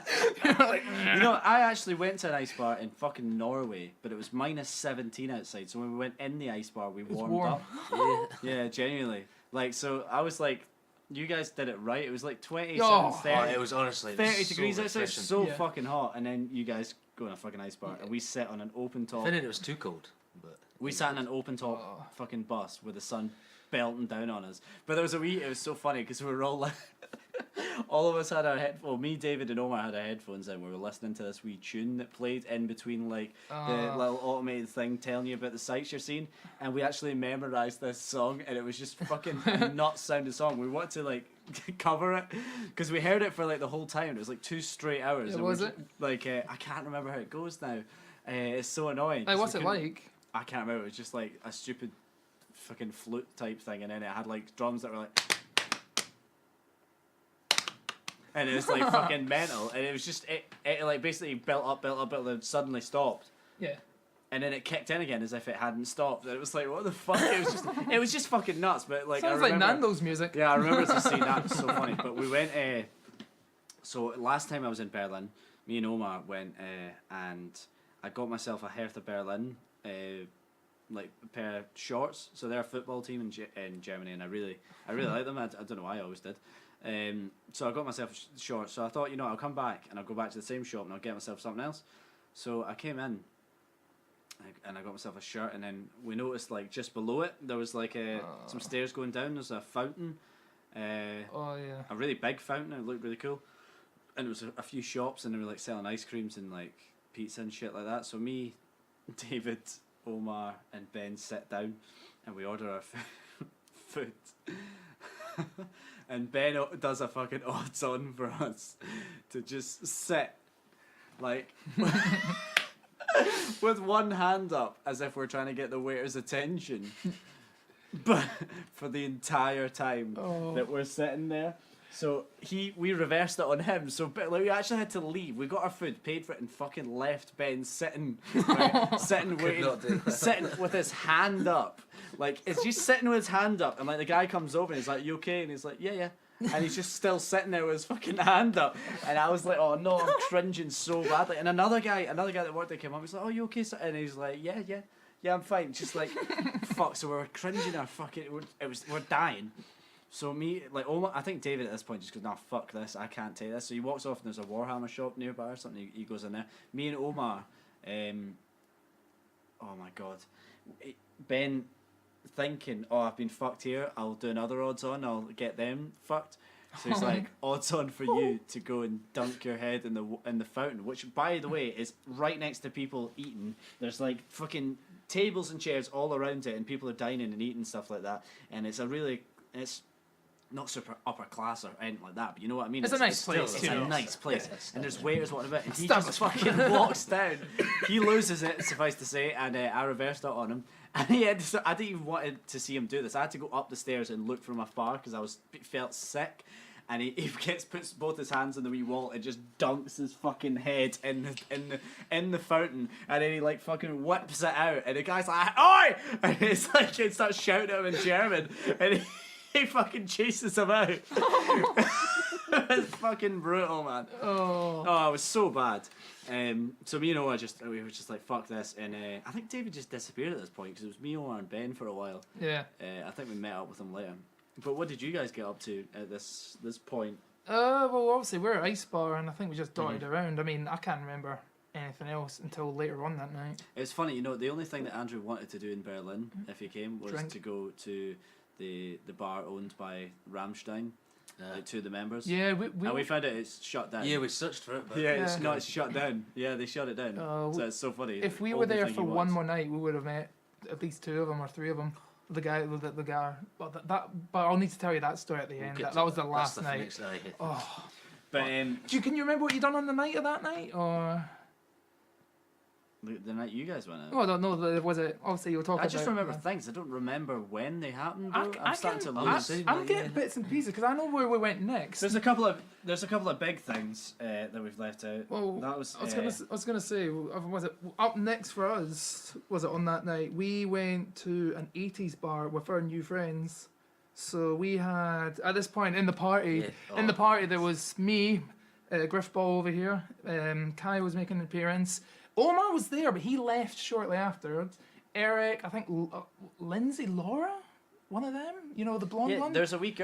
You were like, You know, I actually went to an ice bar in fucking Norway, but it was minus 17 outside. So when we went in the ice bar, we warmed warm. up. Yeah. Yeah, genuinely. Like, so I was like, you guys did it right. It was like 27, Oh, 30, Oh, it was honestly 30 so degrees outside. refreshing. So Yeah. fucking hot. And then you guys go in a fucking ice bar, and we sit on an open top. If anything, it was too cold. But We sat in an open top Oh. fucking bus with the sun belting down on us. But there was it was so funny because we were all like, all of us had our me, David, and Omar had our headphones in. We were listening to this wee tune that played in between like the Oh. little automated thing telling you about the sights you're seeing. And we actually memorized this song, and it was just fucking a nuts sounding song. We wanted to like cover it because we heard it for like the whole time. It was like 2 straight hours. Yeah, and was we're it? Like I can't remember how it goes now. It's so annoying. like, 'cause what's we it couldn't- like? I can't remember. It was just like a stupid fucking flute type thing, and then it had like drums that were like, and it was like fucking mental, and it was just it like basically built up, and suddenly stopped, Yeah. and then it kicked in again as if it hadn't stopped. And it was like, what the fuck? It was just fucking nuts. But like, Sounds I like remember, Nando's music. Yeah, I remember to see that. It was so funny. But we went. So last time I was in Berlin, me and Omar went and I got myself a Hertha Berlin like a pair of shorts. So they're a football team in Germany, and I really like them. I don't know why I always did. So I got myself shorts. So I thought, I'll come back and I'll go back to the same shop and I'll get myself something else. So I came in and I got myself a shirt, and then we noticed like just below it there was like some stairs going down. There's a fountain. A really big fountain. It looked really cool. And it was a few shops, and they were like selling ice creams and like pizza and shit like that. So me, David, Omar, and Ben sit down, and we order our food. And Ben does a fucking odds on for us to just sit, like, with one hand up, as if we're trying to get the waiter's attention. But for the entire time that we're sitting there. So we reversed it on him. So like, we actually had to leave. We got our food, paid for it, and fucking left Ben sitting, sitting waiting, sitting with his hand up. Like, it's just sitting with his hand up, and like the guy comes over and he's like, "You okay?" And he's like, "Yeah." And he's just still sitting there with his fucking hand up. And I was like, "Oh no, I'm cringing so badly." And another guy that worked there came up. He's like, "Oh, you okay?" And he's like, "Yeah, I'm fine." Just like, fuck. So we're cringing our fucking. We're dying. So me, like, Omar, I think David at this point just goes, "Nah, fuck this, I can't take this." So he walks off, and there's a Warhammer shop nearby or something. He goes in there. Me and Omar, oh my god, Ben, thinking, "Oh, I've been fucked here. I'll do another odds on. I'll get them fucked." So he's like, "Odds on for you to go and dunk your head in the fountain," which, by the way, is right next to people eating. There's like fucking tables and chairs all around it, and people are dining and eating stuff like that. And it's not super upper class or anything like that, but you know what I mean? It's a nice place. It's a nice place. And there's waiters walking about, and he just fucking walks down. He loses it, suffice to say, and I reversed it on him. And I didn't even want to see him do this. I had to go up the stairs and look from afar because I felt sick. And he puts both his hands on the wee wall and just dunks his fucking head in the fountain, and then he like fucking whips it out, and the guy's like, "Oi!" And it's like he starts shouting at him in German, and he fucking chases him out. It's fucking brutal, man. Oh, it was so bad. So me and Owen we were just like, fuck this, and I think David just disappeared at this point because it was me, Owen, and Ben for a while. Yeah. I think we met up with him later. But what did you guys get up to at this point? Well, obviously we're at Ice Bar, and I think we just dotted around. I mean, I can't remember anything else until later on that night. It's funny, the only thing that Andrew wanted to do in Berlin, if he came, was to go to the bar owned by Rammstein, like two of the members. Yeah, and we found out it's shut down. Yeah, we searched for it. But It's shut down. Yeah, they shut it down. So it's so funny. If we were there for one more night, we would have met at least two of them or three of them. The guy, but I'll need to tell you that story at the end. That was the last night. Oh, but can you remember what you done on the night of that night, or the night you guys went out? Oh, I don't know. Was it? Obviously, you'll talk about. I just remember things. I don't remember when they happened. I'm starting to lose. I'm getting bits and pieces because I know where we went next. There's a couple of big things that we've left out. Well, that was. I was gonna say, was it up next for us? Was it on that night? We went to an 80s bar with our new friends. So we had at this point in the party. In the party, there was me, Griff Ball over here. Kai was making an appearance. Omar was there, but he left shortly afterwards. Eric, I think Lindsay, Laura, one of them. The blonde one. There's a week.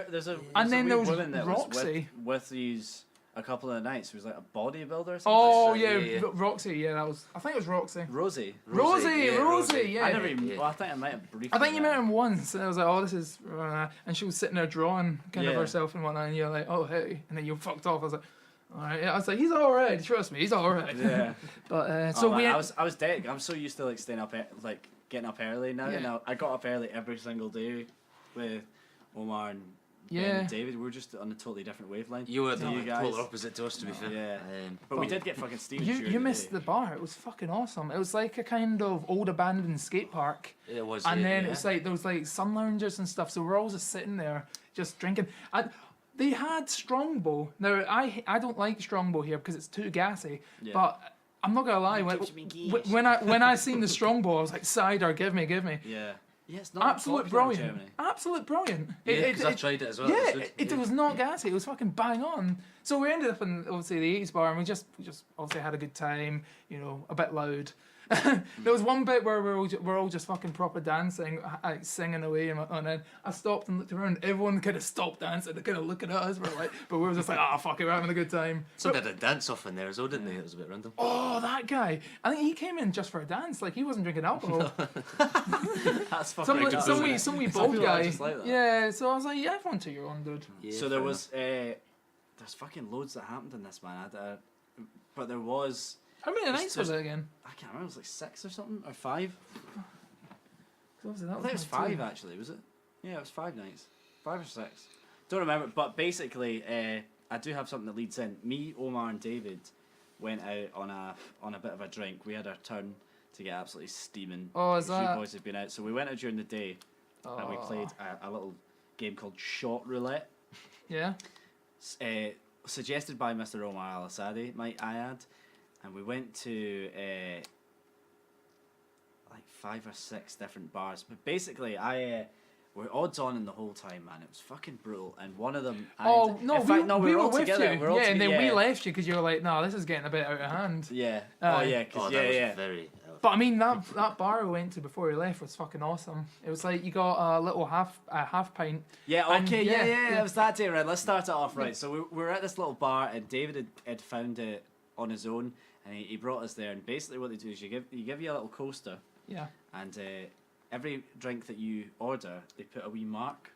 And then there was woman that Roxy was with these a couple of nights. Who was like a bodybuilder or something. Oh yeah, Roxy. Yeah, that was. I think it was Roxy. Rosie. Yeah. I never even. Well, I think I might have briefly. I think you met him once, and I was like, "Oh, this is," and she was sitting there drawing kind of herself and whatnot, and you're like, "Oh, hey," and then you fucked off. I was like. All right, I was like, he's all right. Trust me, he's all right. Yeah. But I was dead. I'm so used to like staying up, like getting up early now. Yeah. Now I got up early every single day with Omar and Ben and David. We're just on a totally different wavelength. You were the guys. polar opposite to us, to be fair. Yeah. But we did get fucking Steve. You missed the bar. It was fucking awesome. It was like a kind of old abandoned skate park. It was. And then it was like there was like sun loungers and stuff. So we're all just sitting there, just drinking. They had Strongbow. Now, I don't like Strongbow here because it's too gassy. Yeah. But I'm not gonna lie. When I seen the Strongbow, I was like, cider, give me. Yeah. Yeah, it's not Absolute popular in brilliant. Germany. Absolute brilliant. Yeah, because I tried it as well. Yeah, It it was not gassy. It was fucking bang on. So we ended up in obviously the 80s bar, and we just obviously had a good time. You know, a bit loud. There was one bit where we're all just fucking proper dancing, like singing away, and then I stopped and looked around. Everyone kind of stopped dancing, they kind of looking at us. But we were just like, fuck it, we're having a good time. Somebody had a dance off in there as well, didn't they? It was a bit random. Oh, that guy! I think he came in just for a dance. Like he wasn't drinking alcohol. That's fucking Some wee Some bald people are guy. just like that. Yeah, so I was like, yeah, everyone to your own, dude. Yeah, So there fair was there's fucking loads that happened in this, man. But there was, How many It's nights was just- it again? I can't remember, it was like 6 or something, or 5. Obviously, I that think it was my 5 two. actually, was it? Yeah, it was 5 nights. 5 or 6. Don't remember, but basically, I do have something that leads in. Me, Omar and David went out on a bit of a drink. We had our turn to get absolutely steaming. Oh, is because you that- boys had been out. So we went out during the day and we played a little game called Shot Roulette. Yeah. Suggested by Mr. Omar Al-Asadi, might I add. And we went to like 5 or 6 different bars. But basically, we're odds on in the whole time, man. It was fucking brutal. And one of them... Oh no, in fact, no, we were all with together. you. We were all Yeah, and then we yeah. left you because you were like, no, this is getting a bit out of hand. Yeah. Aye. Oh, yeah, Oh, because that was yeah. very... But I mean, that bar we went to before we left was fucking awesome. It was like you got a little half pint. Yeah, And okay, yeah, yeah. It was that day, right? Let's start it off right. So we were at this little bar, and David had found it on his own, and he brought us there. And basically, what they do is you give you a little coaster, Yeah. and every drink that you order, they put a wee mark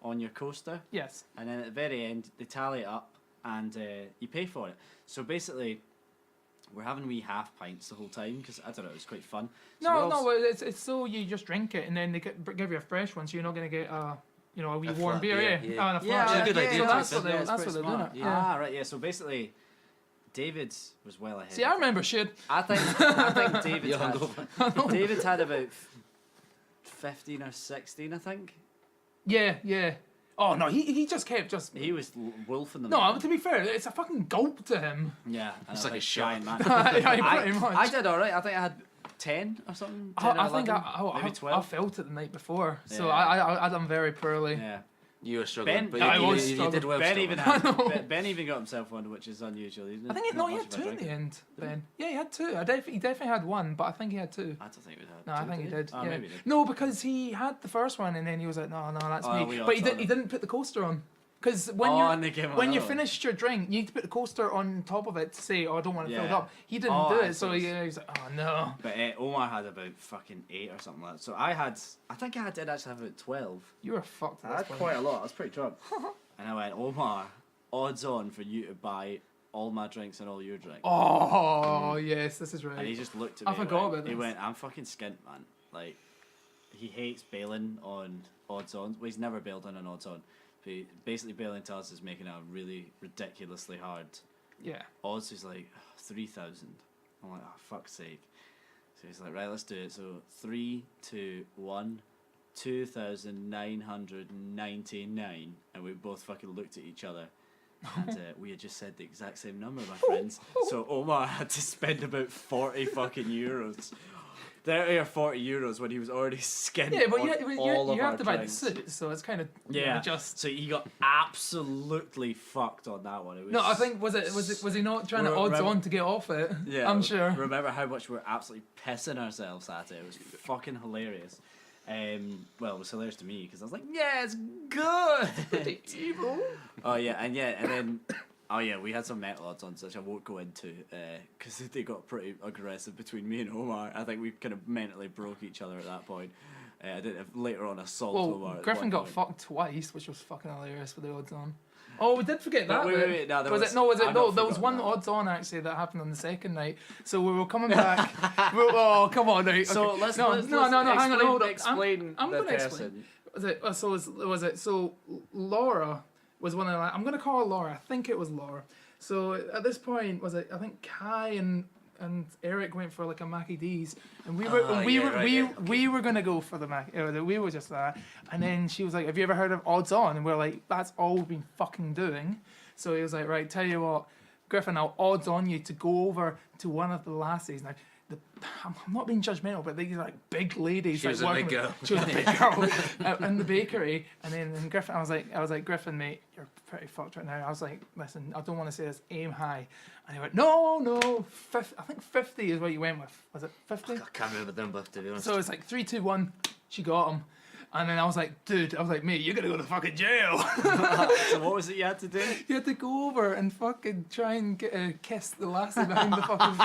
on your coaster, Yes. and then at the very end, they tally it up, and you pay for it. So basically, we're having wee half pints the whole time because I don't know, it was quite fun. So we're No, all no, it's so you just drink it and then they give you a fresh one, so you're not gonna get a wee A warm flat beer, beer, yeah. yeah. And a Yeah, flat, it's a good idea, So to that's be what fair. they, it's that's pretty what they're doing smart. it. Yeah. Ah, right, yeah. So basically, David was well ahead. See, I remember shit. I think David You're had, hungover. David had about 15 or 16, I think. Yeah. Oh no, he just kept He was wolfing them. No, to be fair, it's a fucking gulp to him. Yeah, It's I know, like a giant man. Yeah, pretty much. I did all right. I think I had 10 or something. 10 or I think 11, I maybe 12. felt it the night before, so Yeah. I done very poorly. Yeah. You were struggling, Ben- but I you, was you, you did struggling. well. Ben still, even man. had Ben even got himself one, which is unusual. I think he had 2 in the end. Ben, yeah, he had 2. He definitely had 1, but I think he had 2. I don't think we had. No, I think he did. Oh, Yeah. maybe he did. No, because he had the first one and then he was like, no, that's Oh, me. we all But he saw that. didn't put the coaster on. Because when and they gave him you another one. finished your drink, you need to put the coaster on top of it to say, oh, I don't want it filled Yeah. up. He didn't Oh, do I it, so see. he was like, oh no. But Omar had about fucking 8 or something like that. So I think I did actually have about 12. You were fucked at I this had point. quite a lot. I was pretty drunk. And I went, Omar, odds on for you to buy all my drinks and all your drinks. Oh, yes, this is right. And he just looked at me. I forgot about He this. went, I'm fucking skint, man. Like, he hates bailing on odds on. Well, he's never bailed on an odds on. But basically, bailing to us is making a really ridiculously hard Yeah. odds. He's like, 3,000. I'm like, oh, fuck's sake. So he's like, right, let's do it. So 3, 2, 1, 2,999. And we both fucking looked at each other. And we had just said the exact same number, my friends. So Omar had to spend about 40 fucking euros. 30 or 40 euros when he was already skint. Yeah, but on all you of have our to buy the drinks. suit, so it's kind of Yeah, just. so he got absolutely fucked on that one. It was No, I think was he not trying to odds Remember- on to get off it? Yeah, I'm sure. Remember how much we were absolutely pissing ourselves at it? It was fucking hilarious. Well, it was hilarious to me because I was like, "Yeah, it's good." Evil. and then, we had some metal odds on, which I won't go into because they got pretty aggressive between me and Omar. I think we kind of mentally broke each other at that point. I did later on assault Omar. Well, at Griffin one got point. fucked twice, which was fucking hilarious with the odds on. Oh, we did forget that. Wait, bit. wait, no, there was was- it? No, was I it? No, got there was forgotten one that. odds on actually that happened on the second night. So we were coming back. Oh, come on, right? So okay. let's no, hang on, hold on. Explain I'm the gonna person. explain. Was it? So Laura was one of the. I'm gonna call her Laura. I think it was Laura. So at this point, was it? I think Kai and Eric went for like a Mackie D's, and we were gonna go for the Mac. We were just that, and then she was like, "Have you ever heard of odds on?" And we're like, "That's all we've been fucking doing." So he was like, "Right, tell you what, Griffin, I'll odds on you to go over to one of the lassies now." I'm not being judgmental, but these like big ladies. She like, was a working big with- girl. She was a big girl in the bakery, and then in Griffin, I was like, Griffin, mate, you're pretty fucked right now. I was like, listen, I don't want to say this. Aim high. And he went, no, I think 50 is what you went with. Was it 50? I can't remember the number, to be honest. So it's like 3, 2, 1. She got him. And then I was like, mate, you're gonna go to fucking jail. So what was it you had to do? You had to go over and fucking try and get a kiss the lassie behind the fucking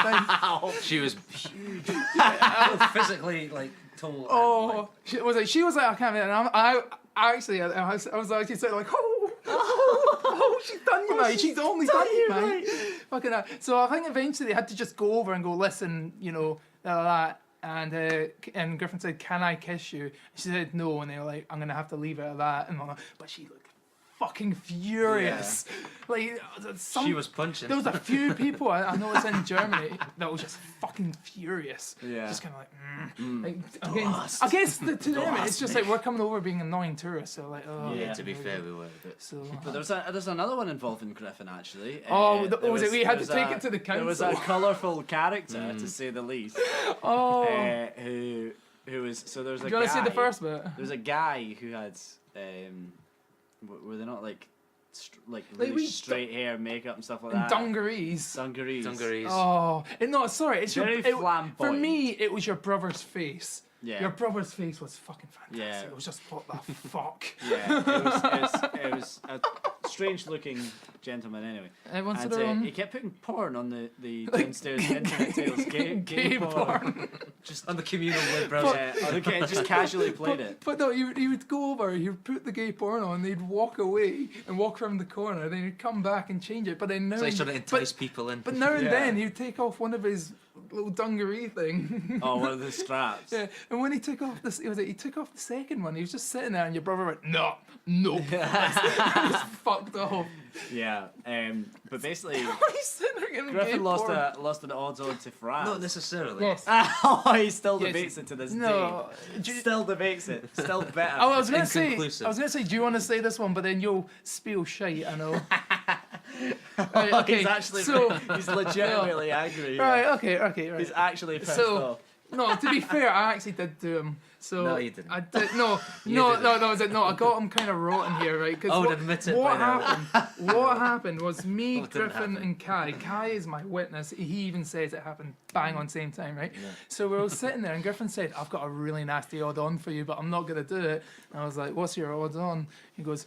thing. She was huge. I was physically, like, total. Oh, she was like, I can't. And I was actually saying like, oh, she's done you, mate. She's only done you, mate. Fucking hell. So I think eventually they had to just go over and go, listen, you know, that. And Griffin said, "Can I kiss you?" She said no, and they were like, "I'm gonna have to leave it at that." And I'm like, but she looked fucking furious. Like She was punching. There was a few people I noticed in Germany that was just fucking furious. Yeah. Just kind of like, I guess to them it's just like we're coming over being annoying tourists. So like, oh. Yeah, to be fair, we were. But So. But there's another one involving Griffin actually. Oh, there was it? We had to there was take it to the There was a council. colourful character, to say the least, Oh. who was so there's a Do guy. you want to see the first bit? There was a guy who had were they not like really we- straight hair, makeup and stuff like And that? dungarees. Dungarees. dungarees. Oh, no, sorry. It's Very for flamboyant. me. It was your brother's face. Yeah. Your brother's face was fucking fantastic. Yeah. It was just what the fuck. Yeah, it was a strange looking gentleman anyway. Everyone And sit around. he kept putting porn on the downstairs internet tables. Gay porn. Just on the communal web browser. Yeah, okay, just casually played it. But no, he would go over, he would put the gay porn on, they'd walk away and walk around the corner, then he'd come back and change it. But then now, So he's trying to entice people in. but now and Yeah. then he'd take off one of his little dungaree thing. Oh, one of the straps. Yeah, and when he took off this, he took off the second one. He was just sitting there, and your brother went, no, he was fucked off. Yeah, but basically, He's sitting there getting gay Griffin lost porn. lost an odds on to Fraz. Not necessarily. Yes. Oh, he still Yes. debates it to this No. day. Still debates it. Still better. Oh, I was gonna say, inconclusive. do you want to say this one? But then you'll spill shite. I know. Right, okay, He's actually so he's legitimately angry. yeah. right, okay. He's actually pissed So- off. No, to be fair, I actually did do him. So No, you didn't. I did no, You no, didn't. no, no. I got him kind of rotten here, right? Cause I would what, admit it What by now. happened? What happened was me, What didn't Griffin, happen? and Kai. Kai is my witness. He even says it happened bang on same time, right? Yeah. So we were sitting there, and Griffin said, "I've got a really nasty odd on for you, but I'm not gonna do it." And I was like, "What's your odds on?" He goes,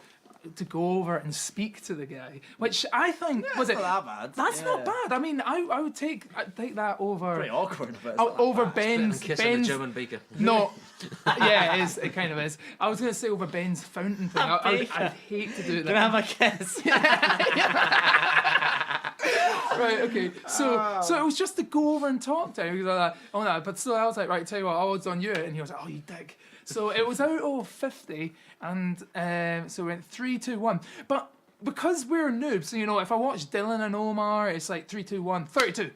"To go over and speak to the guy," which I think was it. Not that bad. That's Yeah. not bad. I mean, I'd take that over. Pretty awkward, but it's not Over bad. Ben's Kissing the German baker. no, yeah, it is. It kind of is. I was gonna say over Ben's fountain thing. I'd hate to do that. Can I have a kiss? Right. Okay. So it was just to go over and talk to him. He was like, "Oh no," but so I was like, "Right, tell you what, odds on you," and he was like, "Oh, you dick." So it was out of 50, and so we went 3, 2, 1. But because we're noobs, so you know, if I watch Dylan and Omar, it's like 3, 2, 1, 32.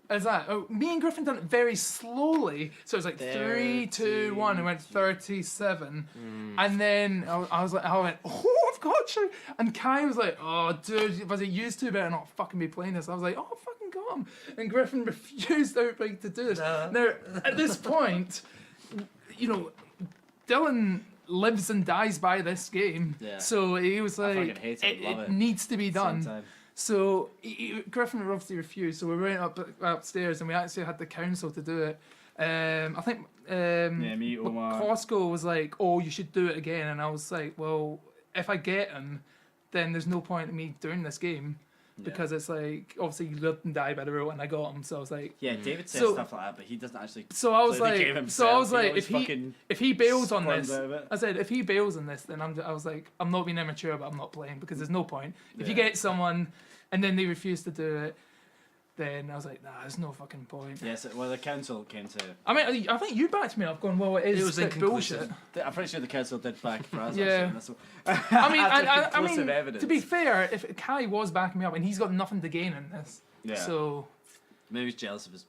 Is that? Oh, me and Griffin done it very slowly, so it was like 3, 2, 1, and went 37. And then I went, "Oh, I've got you." And Kai was like, "Oh, dude, was it used to better not fucking be playing this?" I was like, "Oh, I fucking got him." And Griffin refused outright to do this. Now, at this point, you know, Dylan lives and dies by this game, Yeah. so he was I like, fucking hate it, love it. needs to be done. Same time. So Griffin obviously refused. So we went upstairs, and we actually had the council to do it. I think me, Omar. Costco was like, "Oh, you should do it again," and I was like, "Well, if I get him, then there's no point in me doing this game because it's like obviously you live and die by the rule, and I got him." So I was like, Yeah, David says So- stuff like that, but he doesn't actually. So I was play the game like, himself. He always if fucking he bails on squirms this, out of it. I said if he bails on this, then I was like, I'm not being immature, but I'm not playing because there's no point. If you Yeah. get someone and then they refuse to do it, then I was like, nah, there's no fucking point. Yes, well, the council came to. I mean, I think you backed me up, going, well, it was a bit inconclusive. bullshit. I'm pretty sure the council did back Fraz. Yeah. Actually, I mean, After I mean, conclusive evidence. to be fair, if Kai was backing me up, and he's got nothing to gain in this, Yeah. so Maybe he's jealous of his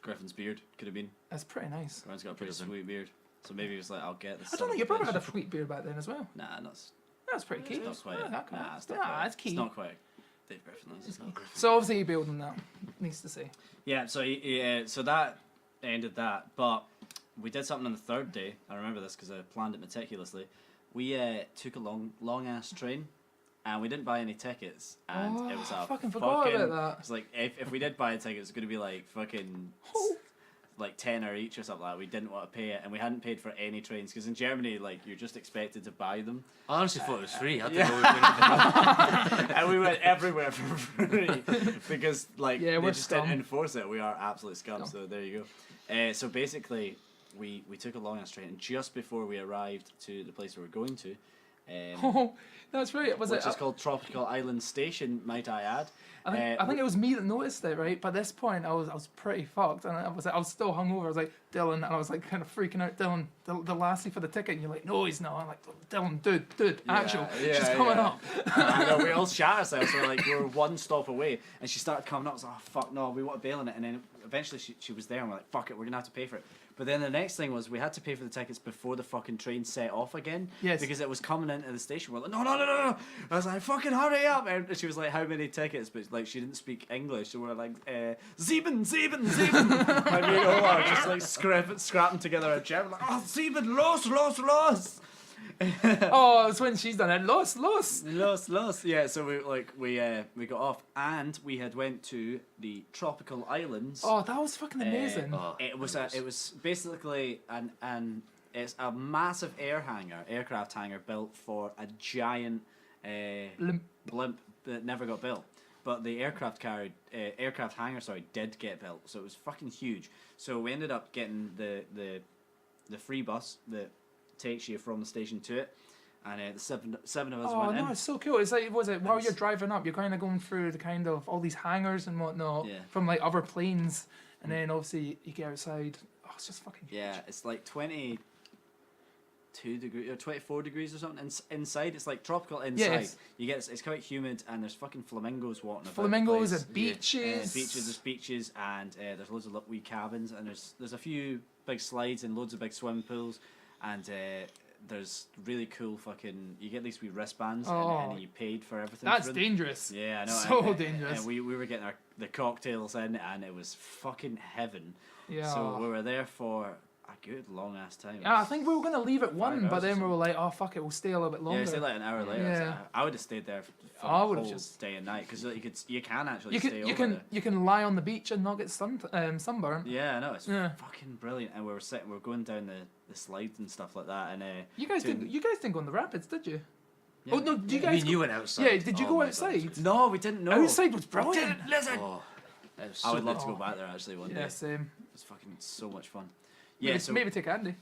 Griffin's beard. Could have been. that's pretty nice. Griffin's got a pretty sweet beard, so maybe he was like, "I'll get this." I don't know, your brother had a sweet beard back then as well. Nah, not. That's pretty cute. Not quite. Oh, that Nah, it's not nah, quite. that's cute. It's not quite. Dave Griffin lives. So obviously he bailed on that. Needs to say. Yeah, so that ended that, but we did something on the third day. I remember this because I planned it meticulously. We took a long ass train, and we didn't buy any tickets, and it was I a fucking forgot about that. It's like if we did buy a ticket, it was going to be like fucking like tenner each or something like that. We didn't want to pay it, and we hadn't paid for any trains because in Germany, like you're just expected to buy them. I honestly thought it was free. I didn't know we were going to And we went everywhere for free because like Yeah, they we're just didn't scum. enforce it. We are absolute scum. So there you go. So basically, we took a long ass train, and just before we arrived to the place we were going to, Oh, that's right. Was which it? is called Tropical Island Station, might I add. I think it was me that noticed it, right? By this point, I was pretty fucked, and I was still hungover. I was like, Dylan, and I was like kind of freaking out. Dylan, the lassie for the ticket, and you're like, no, he's not. I'm like, Dylan, dude, actual, she's coming up. I know, we all shat ourselves. So like we were one stop away, and she started coming up. I was like, oh fuck no, we want to bail on it. And then eventually she was there, and we're like, fuck it, we're gonna have to pay for it. But then the next thing was we had to pay for the tickets before the fucking train set off again. Yes. Because it was coming into the station. We're like, no. I was like, fucking hurry up. And she was like, how many tickets? But like, she didn't speak English. So we're like, sieben. Like, me and Omar just like scrapping together a German. Like, oh, sieben, los. Oh, it's when she's done it. Los. Los. Yeah, so we got off, and we had went to the tropical islands. Oh, that was fucking amazing. It was basically it's a massive aircraft hangar built for a giant blimp that never got built. But the aircraft hangar did get built, so it was fucking huge. So we ended up getting the free bus that takes you from the station to it, and the seven of us Oh went no, in. it's so cool. It's like, while you're driving up, you're kind of going through the kind of all these hangars and whatnot from like other planes, and then obviously you get outside. Oh, it's just fucking huge. Yeah, it's like 22 degrees or 24 degrees or something inside. It's like tropical inside. Yes. You get it's quite humid, and there's fucking flamingos walking about. Flamingos the place. and beaches. There's beaches, and there's loads of wee cabins, and there's a few big slides and loads of big swimming pools, and there's really cool fucking. You get these wee wristbands, and you paid for everything. That's dangerous. Yeah, I know. So dangerous. And we were getting the cocktails in, and it was fucking heaven. Yeah. So we were there for a good long ass time. Yeah, I think we were gonna leave at 1, hours but or then we something. were like, oh fuck it, we'll stay a little bit longer. Yeah, stay like an hour later. Yeah. So I would have stayed there for I the would've whole just- day and night because you can actually you stay can over you can lie on the beach and not get sunburnt. there. Yeah, I know it's Yeah. fucking brilliant. And we were going down the slides and stuff like that. And You guys didn't go on the rapids, did you? Yeah. Oh no, did you I guys? mean, you went outside. Yeah, did you Oh go my God, outside? No, we didn't know. Outside was brilliant. Listen. Oh, it was I so would love good. to go back there actually one Yeah, day. same. It's fucking so much fun. Yeah, so Maybe take Andy.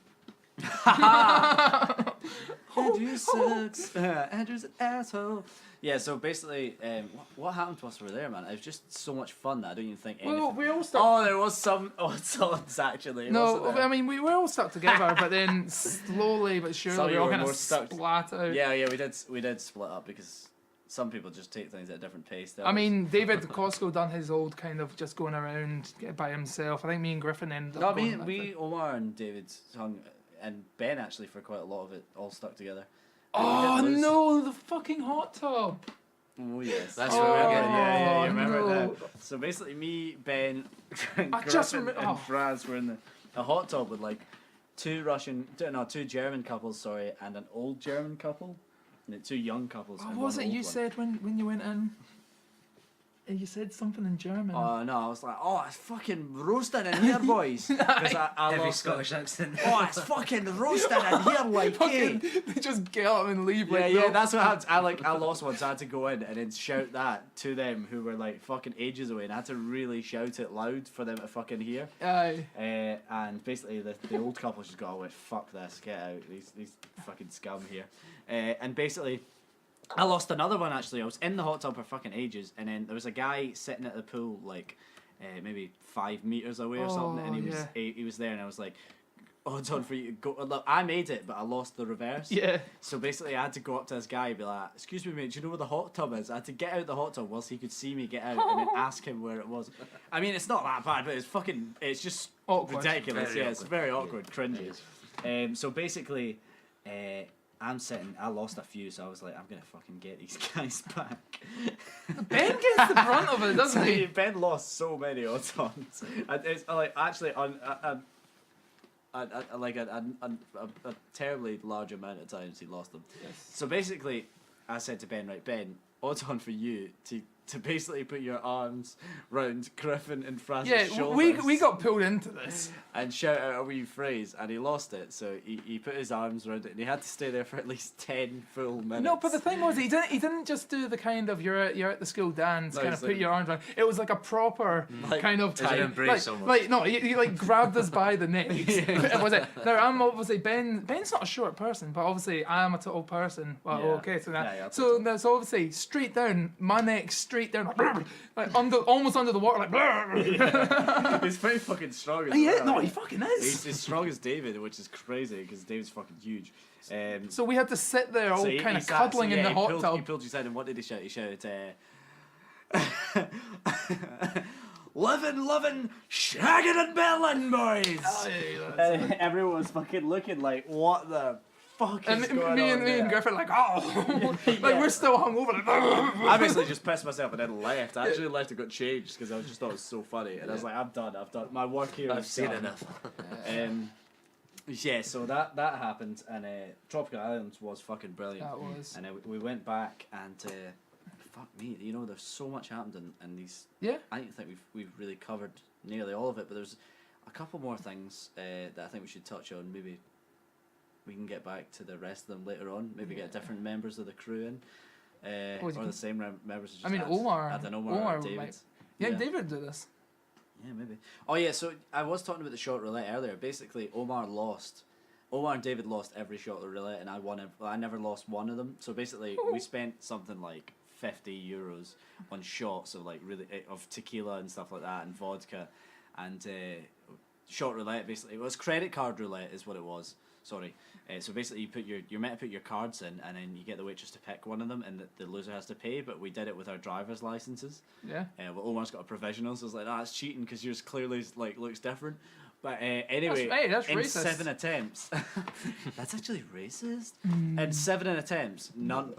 Andrew sucks. Andrew's an asshole. Yeah, so basically, what happened to us over there, man? It was just so much fun that I don't even think anything. Well, we all stuck. Oh, there was some odd songs actually. No, wasn't there? I mean we were all stuck together, but then slowly but Some surely of we you all were kind more of stuck. splat out. Yeah, we did split up because some people just take things at a different pace. There I was- mean, David Costco done his old kind of just going around by himself. I think me and Griffin ended no, up going we Omar and David hung, and Ben actually for quite a lot of it all stuck together. Oh We did lose- no, the fucking hot tub. Oh yes, That's Oh, where we're getting. yeah, you remember no. that? So basically, me, Ben, and I just Griffin remember- and oh. Fraz were in a hot tub with like two German couples, sorry, and an old German couple, and two young couples. What and was one it old you one. said when you went in? You said something in German. Oh no, I was like, oh, it's fucking roasting in here, boys. Because I Heavy lost Scottish accent. Oh, it's fucking roasting in here, like, Fucking, hey. they just get up and leave. Yeah, like, yeah, no. that's what happened. I lost one, so I had to go in and then shout that to them who were like fucking ages away, and I had to really shout it loud for them to fucking hear. Aye. And basically the old couple just got, oh wait, fuck this, get out, these fucking scum here. And basically, I lost another one actually. I was in the hot tub for fucking ages, and then there was a guy sitting at the pool like maybe 5 meters away or something, and he was there, and I was like, odds on for you to go. Look, I made it, but I lost the reverse. Yeah. So basically, I had to go up to this guy and be like, "Excuse me, mate, do you know where the hot tub is?" I had to get out the hot tub whilst he could see me get out, and then ask him where it was. I mean, it's not that bad, but it's just Awkward. ridiculous. Very It's awkward. very awkward, cringy. So basically, I lost a few, so I was like, I'm gonna fucking get these guys back. Ben gets the brunt of it, doesn't he? Ben lost so many autons. And it's like actually on a terribly large amount of times he lost them. Yes. So basically, I said to Ben, right, Ben, auton for you to basically put your arms round Griffin and Fraz's Yeah, shoulders. we got pulled into this. And shout out a wee phrase, and he lost it. So he put his arms around it, and he had to stay there for at least 10 full minutes. No, but the thing was, he didn't just do the kind of you're at the school dance, No, kind it's of put your arms around. It was like a proper Like, kind of As an embrace almost. like no, he like grabbed us by the neck. Was it? Now I'm obviously Ben's not a short person, but obviously I am a tall person. Well, Yeah. okay, so that Yeah, so that's obviously straight down, my neck straight down, like almost under the water, like. He's pretty fucking strong. As Yeah, well. no, he fucking is. He's as strong as David, which is crazy because David's fucking huge. So we had to sit there all he kind of sat- cuddling in the hot He tub. pulled you aside, and what did he shout? He shouted, living, shagging and belling, boys! Oh, yeah, that's it. Everyone was fucking looking like, what the fuck is And going me on and there? Griffin like, oh, like we're still hungover. Like, I basically just pissed myself and then left. I actually left and got changed because I just thought it was so funny. And I was like, I'm done. My work here I've is seen done. enough. Yeah, so that happened, and Tropical Islands was fucking brilliant. That was. And we went back, and fuck me, you know, there's so much happened in these. Yeah. I don't think we've really covered nearly all of it, but there's a couple more things that I think we should touch on. Maybe we can get back to the rest of them later on. Maybe get different members of the crew in, or the same members. Just I mean, add Omar or David. might- Yeah, David did this. Yeah, maybe. Oh yeah, so I was talking about the shot roulette earlier. Basically, Omar and David lost every shot roulette, and I won. I never lost one of them. So basically, we spent something like €50 on shots of like really of tequila and stuff like that, and vodka, and shot roulette. Basically, it was credit card roulette, is what it was. Sorry. So basically, you're meant to put your cards in, and then you get the waitress to pick one of them, and the loser has to pay. But we did it with our driver's licenses. Yeah. Well, Omar's got a provisional, so it's like, that's cheating because yours clearly like looks different. But anyway, That's in racist. 7 attempts, that's actually racist. In 7 attempts, not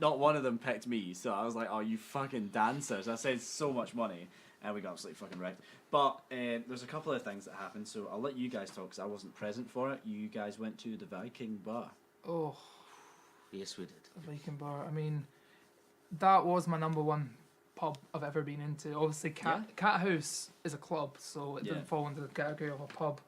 one of them picked me. So I was like, oh, you fucking dancers! I saved so much money, and we got absolutely fucking wrecked. But there's a couple of things that happened, so I'll let you guys talk because I wasn't present for it. You guys went to the Viking bar. Oh, Yes, we did. the Viking bar. I mean, that was my number one pub I've ever been into. Obviously, Cat House is a club, so it Yeah. didn't fall into the category of a pub.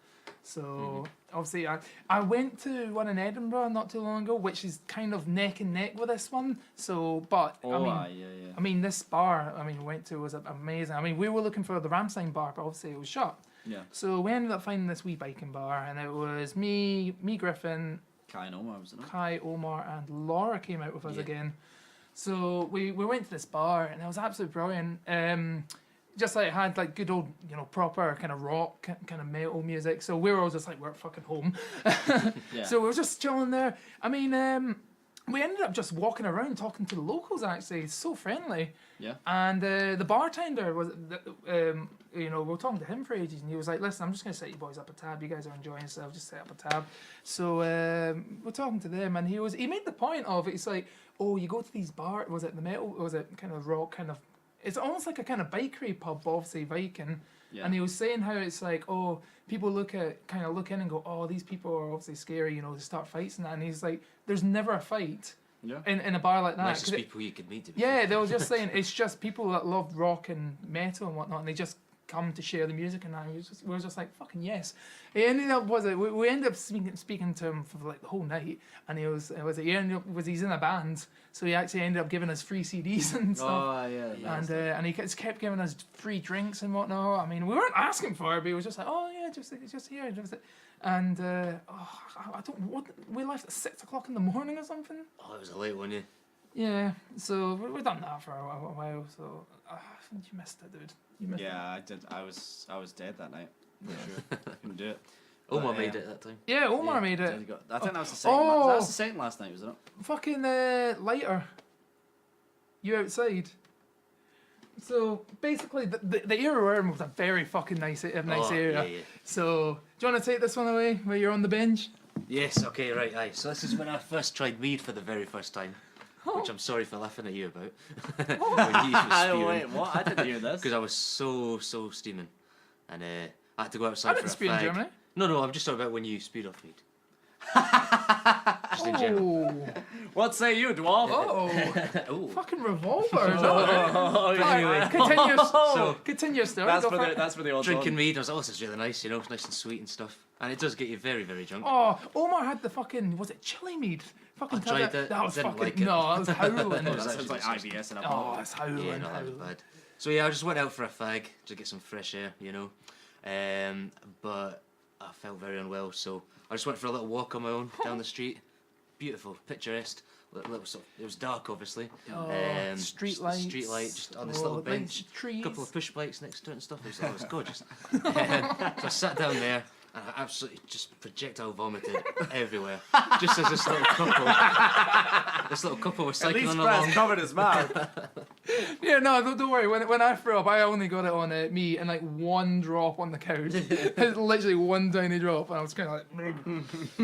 So obviously, I went to one in Edinburgh not too long ago, which is kind of neck and neck with this one. So, but I mean, this bar we went to was amazing. I mean, we were looking for the Ramstein bar, but obviously it was shut. Yeah. So we ended up finding this wee biking bar, and it was me, Griffin, Kai and Omar, wasn't it? Kai, Omar, and Laura came out with us Yeah. again. So we went to this bar, and it was absolutely brilliant. Just like it had like good old, proper kind of rock, kind of metal music. So we were all just like, we're fucking home. Yeah. So we were just chilling there. I mean, we ended up just walking around talking to the locals. Actually, it's so friendly. Yeah. And the bartender was, we were talking to him for ages, and he was like, "Listen, I'm just gonna set you boys up a tab. You guys are enjoying yourself. Just set up a tab." So we're talking to them, and he made the point of it. It's like, "Oh, you go to these bars. Was it the metal? Was it kind of rock? Kind of? It's almost like a kind of bikery pub, obviously Viking." Yeah. And he was saying how it's like, oh, people look in and go, oh, these people are obviously scary, they start fights and that. And he's like, there's never a fight Yeah. in a bar like that. Nicest 'Cause people you could meet. To be yeah, fair. they were just saying it's just people that love rock and metal and whatnot, and they just come to share the music and that. We were just like, fucking yes. He ended up we ended up speaking to him for like the whole night, and he's in a band, so he actually ended up giving us free CDs and stuff. Oh yeah. And he just kept giving us free drinks and whatnot. I mean, we weren't asking for it, but he was just like, oh yeah, just here. And we left at 6 o'clock in the morning or something. Oh, it was a late one, yeah. Yeah, so we've done that for a while. So you missed it, dude. You missed it. Yeah, I did. I was dead that night. For sure. Couldn't do it. Omar But, made it that time. Yeah, Omar Yeah, made did it. he got- I think that was the second. Oh. That was the second last night, wasn't it? Fucking lighter. You outside. So basically, the area we're in was a very fucking nice Oh, area. yeah. So do you want to take this one away where you're on the bench? Yes, okay, right, aye. So this is when I first tried weed for the very first time. Which I'm sorry for laughing at you about. When you was spewing. Wait, what? I didn't hear this. Because I was so steaming. And I had to go outside I for didn't a spew in fag. Germany. No, I'm just talking about when you spewed off weed. Just in Oh, general. What say you, dwarf? Ooh. fucking revolver. Is that it? Oh, Anyway. Continue your story. That's Go for for the it. that's for the odds Drinking on. weed, I was like, oh, this is really nice, you know, it's nice and sweet and stuff. And it does get you very, very drunk. Oh, Omar had the fucking, was it chili mead? Fucking I tried that. it, That was didn't fucking, like it. no, that was howling. That was sounds like actually IBS in a Oh, bottle. it's howling. Yeah, no, that was howling. bad. So yeah, I just went out for a fag to get some fresh air, you know. But I felt very unwell, so I just went for a little walk on my own down the street. Beautiful, picturesque. Little sort of, it was dark, obviously. Street just a lights. street light, just on this Oh, little lights, bench. trees. A couple of push bikes next to it and stuff. It was gorgeous. So I sat down there and I absolutely just projectile vomited everywhere. Just as this little couple was At cycling least along. Fraz covered his mouth. Yeah, no, don't worry. When I threw up, I only got it on me and like one drop on the couch. It's literally one tiny drop, and I was kind of like.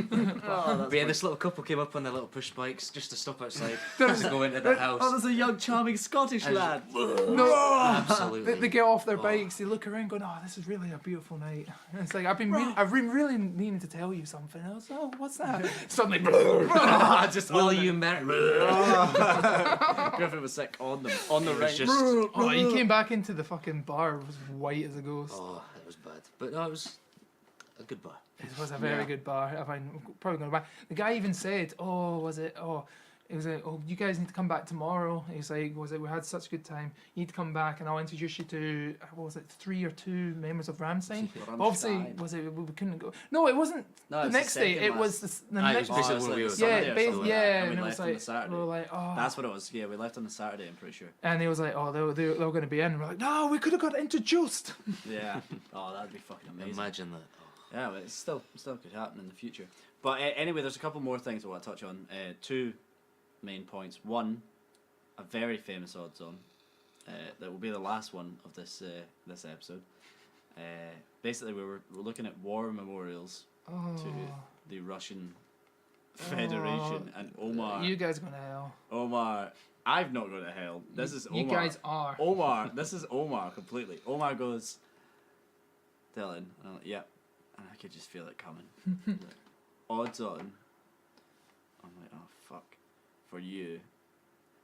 But yeah, this little couple came up on their little push bikes just to stop outside, just to go into the house. Oh, there's a young, charming Scottish And lad. No, Absolutely. they get off their bikes, they look around, going, "Oh, this is really a beautiful night." And it's like I've been really needing to tell you something. I was, "Oh, what's that?" Suddenly, Just Will you marry me? Griffin was sick on them, on the It was ring. just- oh, he came back into the fucking bar, it was white as a ghost. Oh, it was bad. But no, it was a good bar. It was a very good bar. I'm probably going back. The guy even said, it was like, "Oh, you guys need to come back tomorrow." He's like, "We had such a good time. You need to come back, and I'll introduce you to 3 or 2 members of Ramstein." But obviously, we couldn't go. No, it wasn't. No, The it was next the day, second it last- was the It next was day. basically it's when we like were Sunday Yeah, or bas- something like that, yeah, and we and it left was on the like, Saturday. we were like, "Oh." That's what it was. Yeah, we left on the Saturday. I'm pretty sure. And he was like, "Oh, they were going to be in." And we're like, "No, we could have got introduced." Yeah. Oh, that'd be fucking amazing. Imagine that. Oh. Yeah, but it still could happen in the future. But anyway, there's a couple more things I want to touch on. 2 main points. One, a very famous odds on that will be the last one of this episode. Basically, we were looking at war memorials Oh, to the Russian Federation, and Omar. you guys going to hell. Omar, I've not gone to hell. This is Omar. You guys are. Omar, this is Omar completely. Omar goes, Dylan, and I'm like, yep. And I could just feel it coming. Like, odds on. I'm like, oh fuck. For you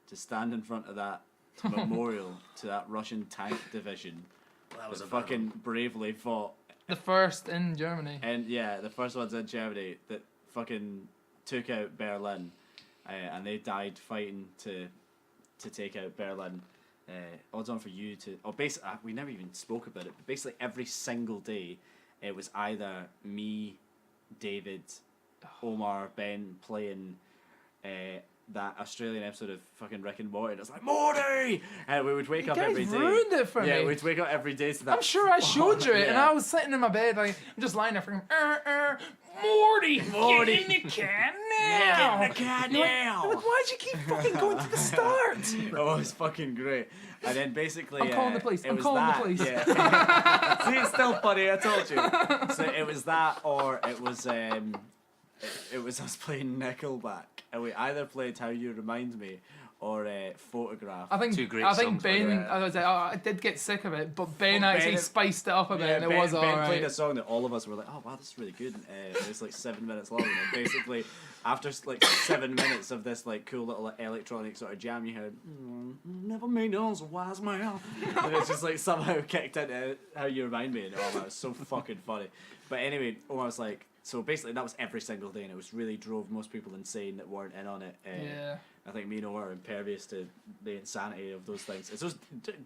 to stand in front of that memorial to that Russian tank division That was that a bad fucking bravely fought. The first in Germany. And yeah, the first ones in Germany that fucking took out Berlin. And they died fighting to take out Berlin. Odds on for you to, or basically, we never even spoke about it, but basically every single day, it was either me, David, Omar, Ben playing that Australian episode of fucking Rick and Morty. And it's like, Morty! And we would wake You up guys every day. ruined it for Yeah, me. we'd wake up every day to that. I'm sure I showed you it, and Yeah. I was sitting in my bed, like, I'm just lying there, freaking, Morty, Morty. get in the cat now. Get in the cat You're like- now. you're like, why'd you keep fucking going to the start? Oh, it's fucking great. And then basically, I'm calling the police. it I'm was calling the that, police. Yeah. See, it's still funny. I told you. So it was that, or it was us playing Nickelback, and we either played "How You Remind Me" or "Photograph." I think Two great I think songs, by the Ben. way. I was like, I did get sick of it, but Ben Well, actually Ben- spiced it up a bit, Yeah, and it Ben, was Ben played alright. a song that all of us were like, "Oh wow, this is really good." It was like 7 minutes long, and then basically, after like 7 minutes of this like cool little electronic sort of jam, you heard "Never Made Us a Wise Man," and it's just like somehow kicked into "How You Remind Me," and oh, that was so fucking funny. But anyway, I was like, so basically that was every single day, and it was really drove most people insane that weren't in on it. Yeah. I think me and Omar are impervious to the insanity of those things. It's just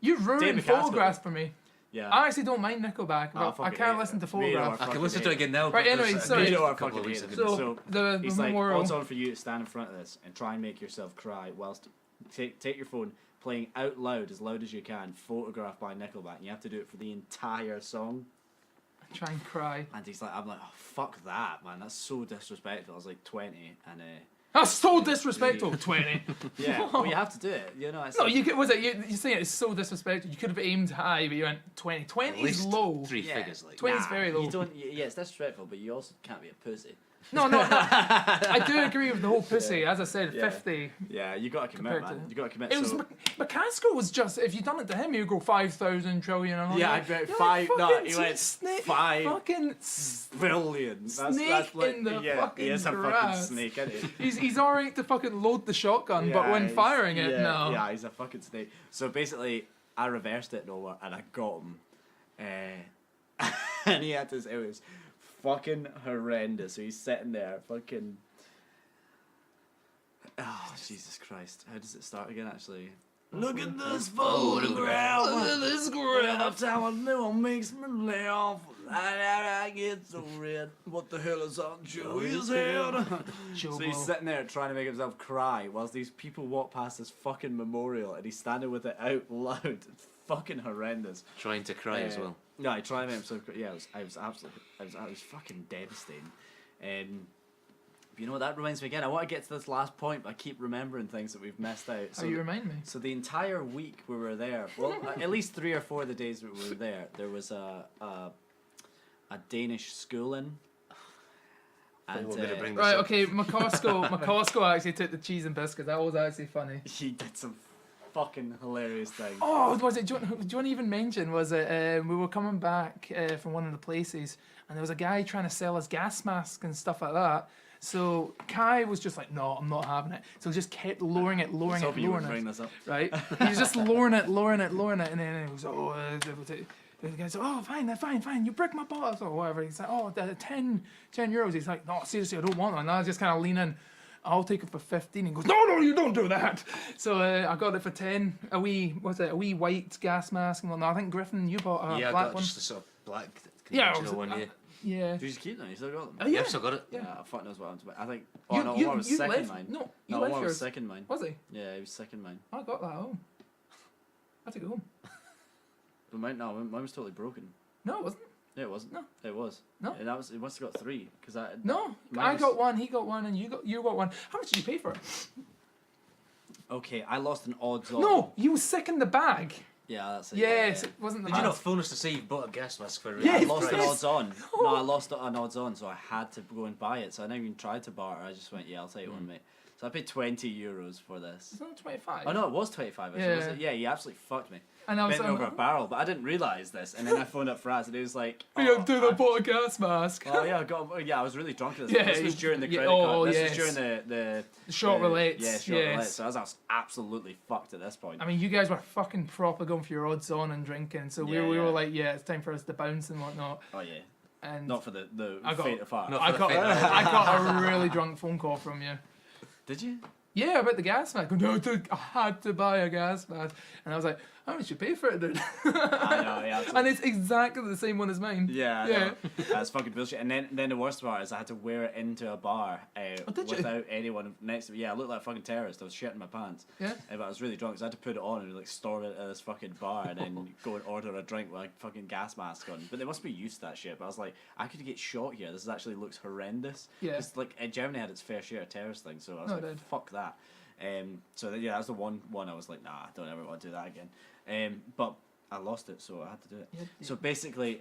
You ruined David Casco. Photographs for me. yeah. I actually don't mind Nickelback, Oh, I but I fucking can't hate listen to it. Me and Omar Photographs. I can fucking listen to hate it again now. Right, but anyway, there's a sorry. You know, I couple fucking of weeks hate ago. it. So, So the he's like, memorial. odds on for you to stand in front of this and try and make yourself cry whilst take your phone, playing out loud as you can, "Photograph" by Nickelback, and you have to do it for the entire song. Try and cry. And he's like, I'm like, oh fuck that, man, that's so disrespectful. I was like 20, and That's so disrespectful. 20. yeah, well you have to do it, you know. It's No, like, you're saying it's so disrespectful. You could have aimed high, but you went 20. At 20 is least low. 3 Yeah. figures, like. 20 is very low. You don't. Yeah, it's disrespectful, but you also can't be a pussy. No. I do agree with the whole pussy. As I said, Yeah. 50. Yeah, you gotta commit, Compared man. to- You gotta commit. It was So, McCaskill was just, if you'd done it to him, he'd go 5,000 trillion. And all yeah, that. I bet You're five. Like, No, fucking he went snake, 5 Fucking billion. Snake in the He fucking is a fucking grass. snake, isn't he? he's alright to fucking load the shotgun, but when he's- firing it, yeah, no. Yeah, he's a fucking snake. So basically, I reversed it over and I got him. And he had this, it was fucking horrendous. So he's sitting there, fucking. Oh, Jesus Christ. How does it start again, actually? Look at this photograph. Look at this graph. How I know it makes me laugh. I get so red. What the hell is on Joey's head? So he's sitting there trying to make himself cry whilst these people walk past this fucking memorial and he's standing with it out loud. It's fucking horrendous. Trying to cry as well. No, I tried to make himself cry. Yeah, I was fucking devastating. But you know what, that reminds me again. I want to get to this last point, but I keep remembering things that we've missed out. Oh, you remind me. So the entire week we were there, well, at least 3 or 4 of the days we were there, there was a Danish schooling. And want me to bring this Right, up? okay, McCaskill actually took the cheese and biscuit. That was actually funny. he did some fucking hilarious things. Oh, was it? Do you want to even mention? Was it? We were coming back from one of the places, and there was a guy trying to sell us gas masks and stuff like that. So Kai was just like, "No, I'm not having it." So he just kept lowering it, I hope you would bring it. this up. Right? He was just lowering it, and then he was, "Oh." The guy said, "Oh, fine. You break my balls or whatever." He's like, "Oh, 10 euros." He's like, "No, seriously, I don't want one." And I just kind of lean in. I'll take it for 15. He goes, no, you don't do that. So I got it for 10. A wee white gas mask. Well, no, I think Griffin, you bought a Yeah, I black got one. just a sort of black Yeah, conventional one, yeah. Yeah. Did you just keep them? You still got them? Oh, Yeah, yeah. I've still got it. Yeah, fuck knows what happened to it. I think. Oh You- no, you- one was you second left- mine. no, you no, left one was yours. second mine. Was he? Yeah, he was second mine. I got that at home. I took it home. But mine was totally broken. No, it wasn't. Yeah, it wasn't. No. It was. No. And it must have got 3 because I. No, Mine I was- got one, he got one, and you got one. How much did you pay for it? Okay, I lost an odds on. No, you was sick in the bag. Yeah, that's it. Yes, Yeah. it wasn't the Did you not mask. phone us to say you bought a gas mask for Yeah, I Yes, lost an yes. odds on. No, I lost an odds on, so I had to go and buy it. So I never even tried to barter. I just went, yeah, I'll take one, mate. So I paid 20 euros for this. It's not 25. Oh no, it was 25. Actually. Yeah. Was it? Yeah, you absolutely fucked me. And I was Bent me over a barrel, but I didn't realise this. And then I phoned up Fraz, and he was like, "Yeah, oh, dude, I bought a gas mask." Oh yeah, I was really drunk at this. Yeah, This was during the yeah, credit oh, card. This yes. was during the Short roulettes, Yeah, short yes. roulette. So I was absolutely fucked at this point. I mean, you guys were fucking proper going for your odds on and drinking, so we Yeah, were yeah. like, yeah, it's time for us to bounce and whatnot. Oh yeah, And not for the I got- faint of heart. No. I for the got, faint of heart. I got a really drunk phone call from you. Did you? Yeah, about the gas mask. No, dude, I had to buy a gas mask. And I was like, how much you pay for it, dude? I know, yeah. And it's exactly the same one as mine. Yeah, I Yeah. know. That's fucking bullshit. And then the worst part is I had to wear it into a bar did you? without anyone next to me. Yeah, I looked like a fucking terrorist. I was shitting my pants. Yeah. But I was really drunk, so I had to put it on and like storm it at this fucking bar and then go and order a drink with a fucking gas mask on. But they must be used to that shit. But I was like, I could get shot here. This actually looks horrendous. Yeah. Because like Germany had its fair share of terrorist things, so I was No, it like, did. fuck that. So yeah, that's the one I was like, nah, I don't ever want to do that again. But I lost it, so I had to do it. Yeah. So basically,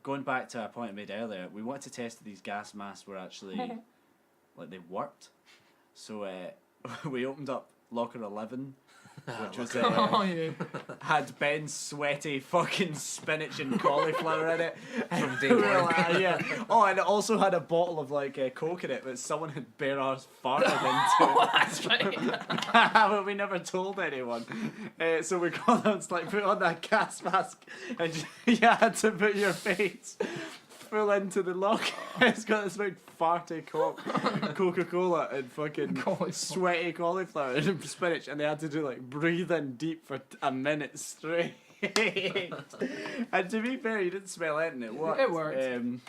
going back to a point I made earlier, we wanted to test that these gas masks were actually like they worked. So we opened up locker 11, which was Oh, yeah. had Ben's sweaty fucking spinach and cauliflower in it. From day We were one. like, yeah. Oh, and it also had a bottle of like Coke in it, but someone had bare arse farted into That's right. it. But we never told anyone. So we got them to like put on that gas mask, and you had to put your face full into the locker. It's got this big farty Coca-Cola and fucking Cauliflower. sweaty cauliflower and spinach, and they had to do like breathe in deep for a minute straight. And to be fair, you didn't smell anything. It worked. It worked.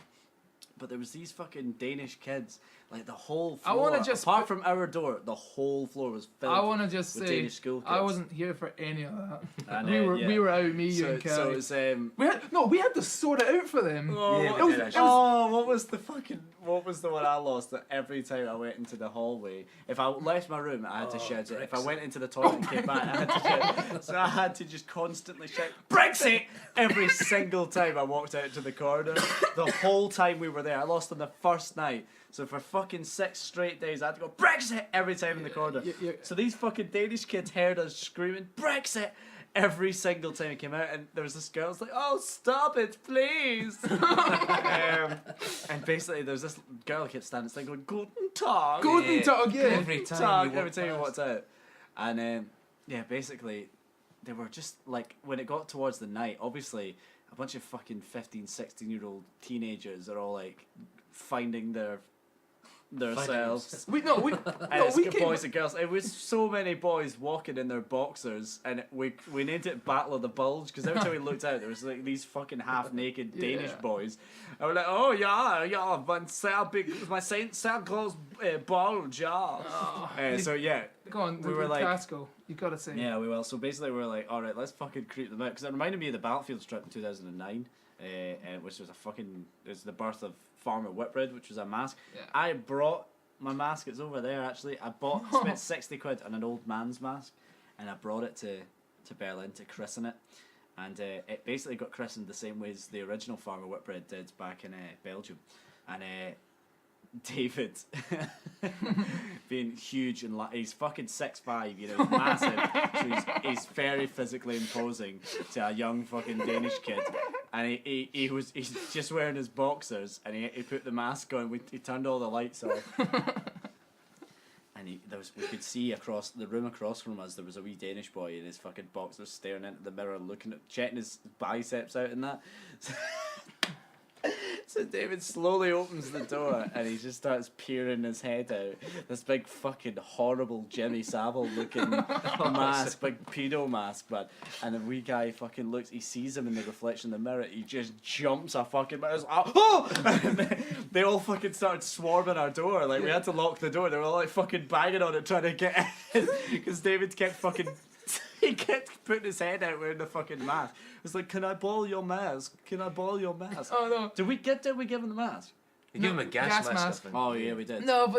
But there was these fucking Danish kids, like the whole I floor. wanna just apart put- from our door, the whole floor was filled. I want to just with say, Danish school I kids. wasn't here for any of that. And, We were out, me, you, So, and Kelly. so it's we had to sort it out for them. Oh, Yeah, what, we was, did actually. what was the fucking what was the one I lost that every time I went into the hallway, if I left my room I had to shout it. If I went into the toilet and came back I had to shout. So I had to just constantly shout Brexit every single time I walked out to the corridor. The whole time we were there. I lost on the first night. So for fucking 6 straight days, I had to go Brexit every time in the corridor. So these fucking Danish kids heard us screaming Brexit every single time it came out, and there was this girl who's like, "Oh, stop it, please!" And basically, there was this girl who kept standing there going, "Guten Tag, Guten Tag, yeah. Every time you walked out, and yeah, basically, they were just like when it got towards the night. Obviously, a bunch of fucking 15, 16-year-old teenagers are all like finding their cells. We It's came. boys and girls. It was so many boys walking in their boxers, and we named it Battle of the Bulge because every time we looked out, there was like these fucking half-naked Danish boys. And we're like, "Oh yeah, but my Santa Claus bulge, yeah." So yeah, Go on, we were like, Casco. You gotta say. yeah, we will. So basically, we were like, "All right, let's fucking creep them out," because it reminded me of the Battlefield strip in 2009, which was it's the birth of Farmer Whitbread, which was a mask. Yeah. I brought my mask. It's over there actually. Spent 60 quid on an old man's mask, and I brought it to Berlin to christen it, and it basically got christened the same way as the original Farmer Whitbread did back in Belgium, and David, being huge and he's fucking 6'5", you know, he's massive, so he's very physically imposing to a young fucking Danish kid, and he's just wearing his boxers, and he put the mask on. He turned all the lights off, and we could see across the room across from us there was a wee Danish boy in his fucking boxers staring into the mirror, checking his biceps out and that. So David slowly opens the door and he just starts peering his head out. This big fucking horrible Jimmy Savile looking mask, big pedo mask, man. And the wee guy fucking looks, he sees him in the reflection in the mirror, he just jumps a fucking mirror. Oh! And they all fucking started swarming our door. Like, we had to lock the door. They were all like fucking banging on it trying to get in. Because David kept fucking... He kept putting his head out wearing the fucking mask. It was like, "Can I borrow your mask? Can I borrow your mask?" Oh no. Did we give him the mask? You give him a gas mask. I think. Oh yeah, we did. No,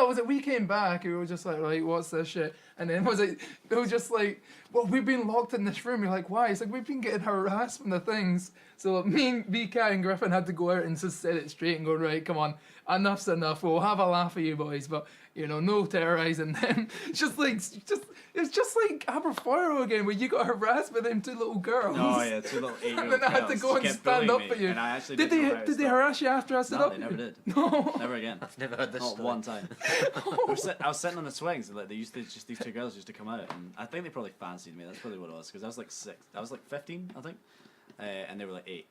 was it we came back and we were just like, what's this shit? And then it was just like, well, we've been locked in this room. You're like, why? It's like, we've been getting harassed from the things. So me and BK and Griffin had to go out and just set it straight and go, right, come on, enough's enough. We'll have a laugh at you boys, but you know, no terrorising them. It's just like Aberfoyle again, where you got harassed by them 2 little girls. Oh yeah, 2 little 8-year-old And then I had to go and stand up for you. And I actually Did they harass you after I stood No, up? they never did. No. Never again. I've never heard this Not story. one time. I was sitting on the swings, and like they used to just these 2 girls used to come out, and I think they probably fancied me. That's probably what it was, because I was like 6. I was like 15, I think, and they were like 8.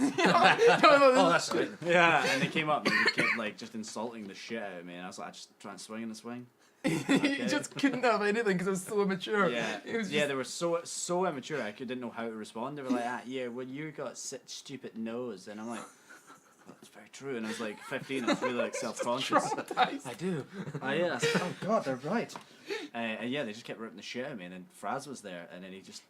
Oh, that's good. Yeah, and they came up and they kept like just insulting the shit out of me, and I was like, I just try and swing in the swing. You just couldn't have anything because it was so immature. Yeah, It was yeah, they were so immature. I didn't know how to respond. They were like, yeah, well, you got such stupid nose, and I'm like, well, that's very true. And I was like 15, I was really like self-conscious. traumatized. I do. Oh yeah, I was like, oh god, they're right. And yeah, they just kept ripping the shit out of me, and then Fraz was there, and then he just.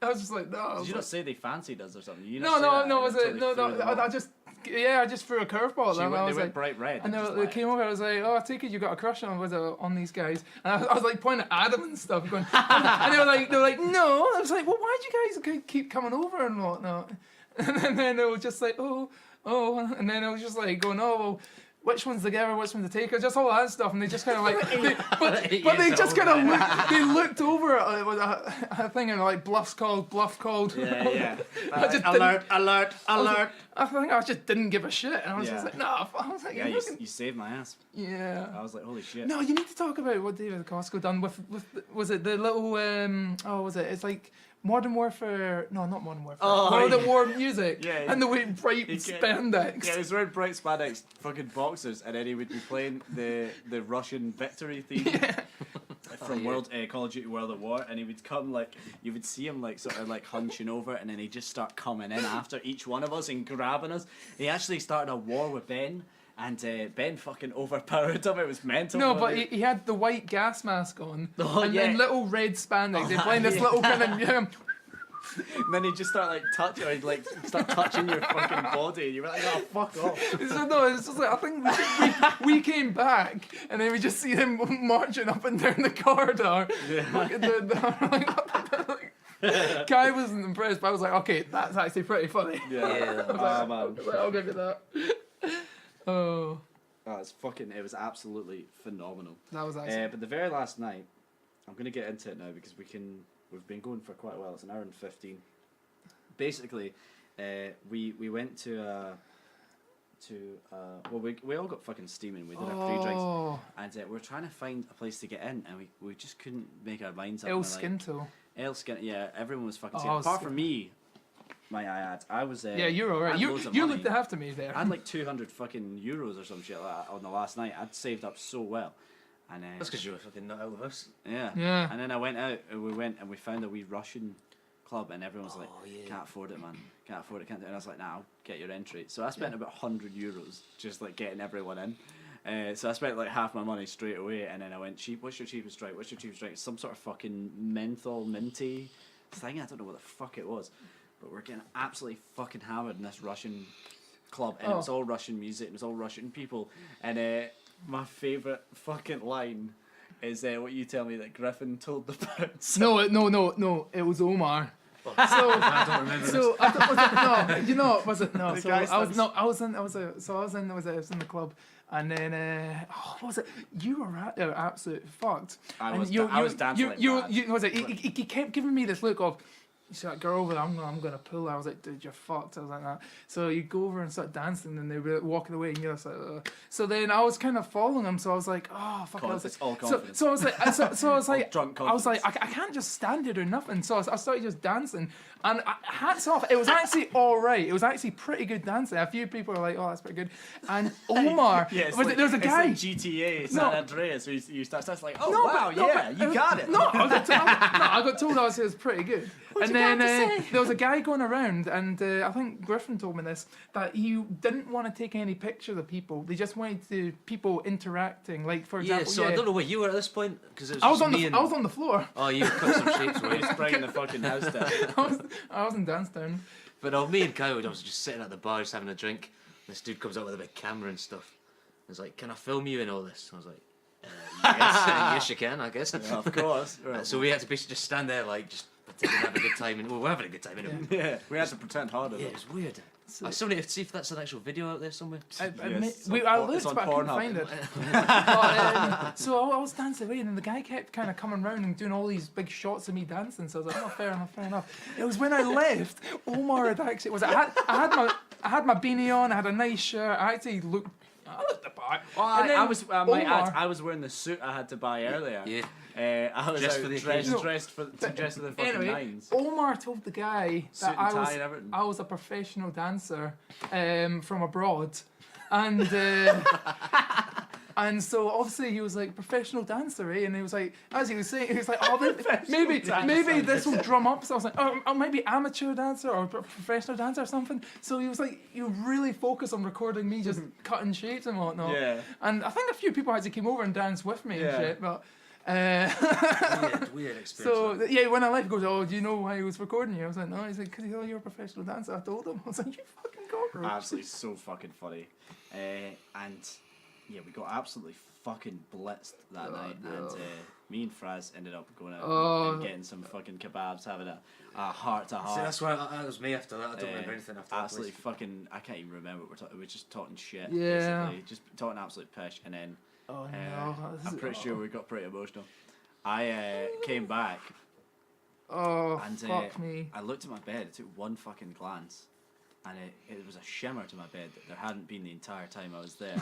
I was just like, no. I Did was you like, not say they fancied us or something? You no, not say that, was and it? totally No, threw them off. I just threw a curveball. They And I was went like, bright red. and just they like- came over. I was like, "Oh, I take it you got a crush on these guys." And I was like pointing at Adam and stuff, going, and they were like, "No." I was like, "Well, why do you guys keep coming over and whatnot?" And then they were just like, "Oh," and then I was just like going, "Oh, well, which one's the giver, which one's the taker?" Just all that stuff, and they just kind of like, but they just kind of looked over at it was a thing and like bluff called. Yeah. I just alert. I think I just didn't give a shit, and I was Yeah. just like, "No." I was like, Yeah, "You're looking-" you saved my ass. yeah. I was like, holy shit. No, you need to talk about what David Costco done with was it the little was it? It's like Modern Warfare. No, not Modern Warfare. Oh, World at yeah. War music. Yeah, And the way bright He get- spandex. Yeah, he was wearing bright spandex fucking boxers, and then he would be playing the Russian victory theme from Call of Duty World at War, and he would come like, you would see him like sort of like hunching over, and then he'd just start coming in after each one of us and grabbing us. He actually started a war with Ben, and Ben fucking overpowered him. It was mental. No, wasn't but it? he had the white gas mask on, Oh, and yeah. then little red spandex. They're playing this yeah. little kind of And then he'd just start like touching, or he'd like start touching your fucking body, and you were like, oh fuck off. So no, it's just like I think we came back, and then we just see them marching up and down the corridor. Yeah. Kai wasn't impressed, but I was like, okay, that's actually pretty funny. Yeah. Yeah. Oh man. I was like, I'll give you that. Oh. Oh, it was absolutely phenomenal. That was actually. But the very last night, I'm going to get into it now because we've been going for quite a while. It's an hour and 15. Basically, we went we all got fucking steaming. We did our 3 drinks, and we're trying to find a place to get in, and we just couldn't make our minds up. El Skinto. El Skinto, yeah, everyone was fucking Oh, steaming. Apart from me, I was. Yeah, you're alright. You looked after me there. I had like 200 fucking euros or some shit like that on the last night. I'd saved up so well, and That's because you were fucking not out of us. yeah. Yeah. And then I went out, and we found a wee Russian club, and everyone was like, yeah. "Can't afford it, man. Can't afford it. Can't do it." And I was like, "Nah, I'll get your entry." So I spent about 100 euros just like getting everyone in. So I spent like half my money straight away, and then I went, "Cheap. What's your cheapest drink? What's your cheapest drink?" Some sort of fucking menthol minty thing. I don't know what the fuck it was, but we're getting absolutely fucking hammered in this Russian club, and it was all Russian music, and it was all Russian people, and my favourite fucking line is what you tell me that Griffin told the parents. No, it was Omar. So I don't remember so I was it, no, you know, was it no? The So guy I was in the club, and then what was it? You were absolute fucked. I And was dancing like mad. you was it? He kept giving me this look of. You see that girl over there, I'm gonna pull her. I was like, dude, you're fucked. I was like that. So you go over and start dancing, and they were walking away, and you're just like, ugh. So then I was kind of following them. So I was like, oh fuck. I was It's like, all confidence. so I was like, so I was like, drunk I was like, confidence. I can't just stand here doing nothing. So I started just dancing, and hats off. It was actually all right. It was actually pretty good dancing. A few people were like, oh, that's pretty good. And Omar, Yeah, it's was like, it? There was a guy. It's like GTA San No. Andreas. So you start like, oh No, wow, but- no, yeah, but you it got it. No, I got told it was pretty good. And then there was a guy going around, and I think Griffin told me this, that he didn't want to take any pictures of people. They just wanted to people interacting. Like for Yeah, example, so I don't know where you were at this point because it was I was just on me the and... I was on the floor. Oh, you cut some shapes, We're right? just bringing the fucking house down. I was in dance down. But no, me and Kyle, I was just sitting at the bar just having a drink. This dude comes out with a big camera and stuff. He's like, "Can I film you in all this?" I was like, "Yes, yes you can, I guess." Of course. Right. So we had to basically just stand there like just pretending to have a good time, and we're having a good time anyway. Yeah, we had to pretend harder. Yeah, though. it was weird. I still need to see if that's an actual video out there somewhere. I Yes, looked, it's on but I couldn't Pornhub. find it. But, so I was dancing away, and then the guy kept kind of coming round and doing all these big shots of me dancing. So I was like, "Oh, fair enough." It was when I left, Omar had actually I had my beanie on, I had a nice shirt. I actually looked. I looked the part. Well, And then Omar- I was wearing the suit I had to buy earlier. Yeah. I was Dressed out for the dressed, occasion. dressed for the fucking Anyway, nines. Omar told the guy Suit that and tie and everything. I was a professional dancer from abroad, and and so obviously he was like professional dancer, eh? And he was like, as he was saying, he was like, oh, maybe this will drum up. So I was like, oh, maybe amateur dancer or professional dancer or something. So he was like, you really focus on recording me just cutting shapes and whatnot. Yeah. And I think a few people actually came over and danced with me and Yeah. shit, but. Weird experience. So yeah, when I left, he goes, "Oh, do you know why he was recording you?" I was like, "No." He's like, "Cause he thought you were a professional dancer." I told him. I was like, "You fucking cockroach." Absolutely so fucking funny. And yeah, we got absolutely fucking blitzed that night. no. And me and Fraz ended up going out Oh. and getting some fucking kebabs, having a heart to See, heart. that's why that was me after that. I don't remember anything after that. Absolutely place. fucking. I can't even remember what we're talking. We're just talking shit. Yeah. Basically. Just talking absolute pish, and then. Oh no! This I'm is- pretty sure we got pretty emotional. I came back Oh, and fuck me! I looked at my bed. It took one fucking glance, and it was a shimmer to my bed that there hadn't been the entire time I was there.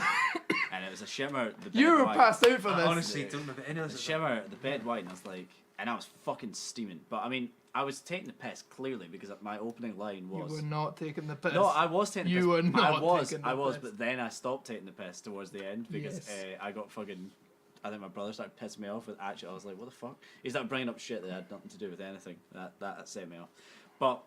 And it was a shimmer. The bed You were white. passed out for this. I honestly don't remember any of The this. shimmer, the bed white, and I was like, and I was fucking steaming. But I mean, I was taking the piss clearly because my opening line You was. were not taking the piss. No, I was taking the piss. You were not I was, taking the I was, piss. but then I stopped taking the piss towards the end because Yes. I got fucking. I think my brother started pissing me off with actually. I was like, what the fuck? He started bringing up shit that had nothing to do with anything. That set me off. But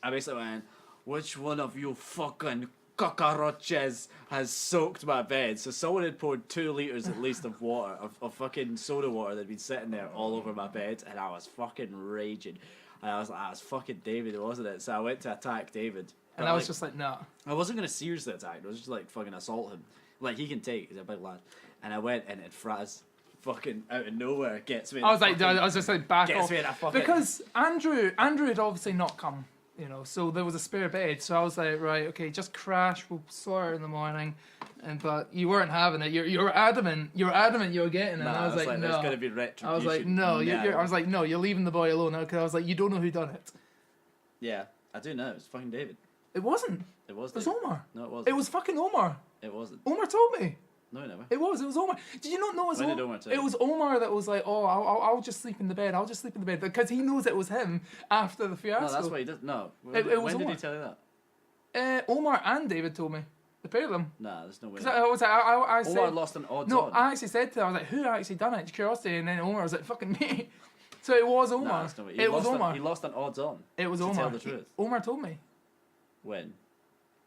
I basically went, which one of you fucking cockroaches has soaked my bed? So someone had poured 2 liters at least of water, of fucking soda water that had been sitting there all over my bed, and I was fucking raging. And I was like, was fucking David, wasn't it? So I went to attack David. and But, I was like, just like, "No." I wasn't gonna seriously attack. I was just like fucking assault him. Like he can take. He's a big lad. And I went and Fraz, fucking out of nowhere, gets me. in I was a like, fucking- I was just like, back gets off me in a fucking. because Andrew had obviously not come. you know, so there was a spare bed. So I was like, right, okay, just crash. We'll sort it in the morning. But you weren't having it. You're adamant. You were getting it. Nah, and I was like, no. There's gonna be retribution. I was like, no. I was like, no. You're leaving the boy alone. Because I was like, you don't know who done it. Yeah, I do know. It's fucking David. It wasn't. It was. It was David. Omar. No, it wasn't. It was fucking Omar. It wasn't. Omar told me. No, never. It was Omar. Did you not know it was When Omar? did Omar tell you? It was Omar that was like, oh, I'll just sleep in the bed. I'll just sleep in the bed. Because he knows it was him after the fiasco. No, that's why he did. No. It was when did Omar. he tell you that? Omar and David told me. The pair of them. Nah, there's no way. Because I was like, I Omar said... lost an odds No, on. I actually said to them, I was like, who actually done it? Curiosity. And then Omar was like, fucking me. So it was Omar. Nah, that's no way. It was Omar. He lost an odds on. It was to Omar. tell the truth. Omar told me. When?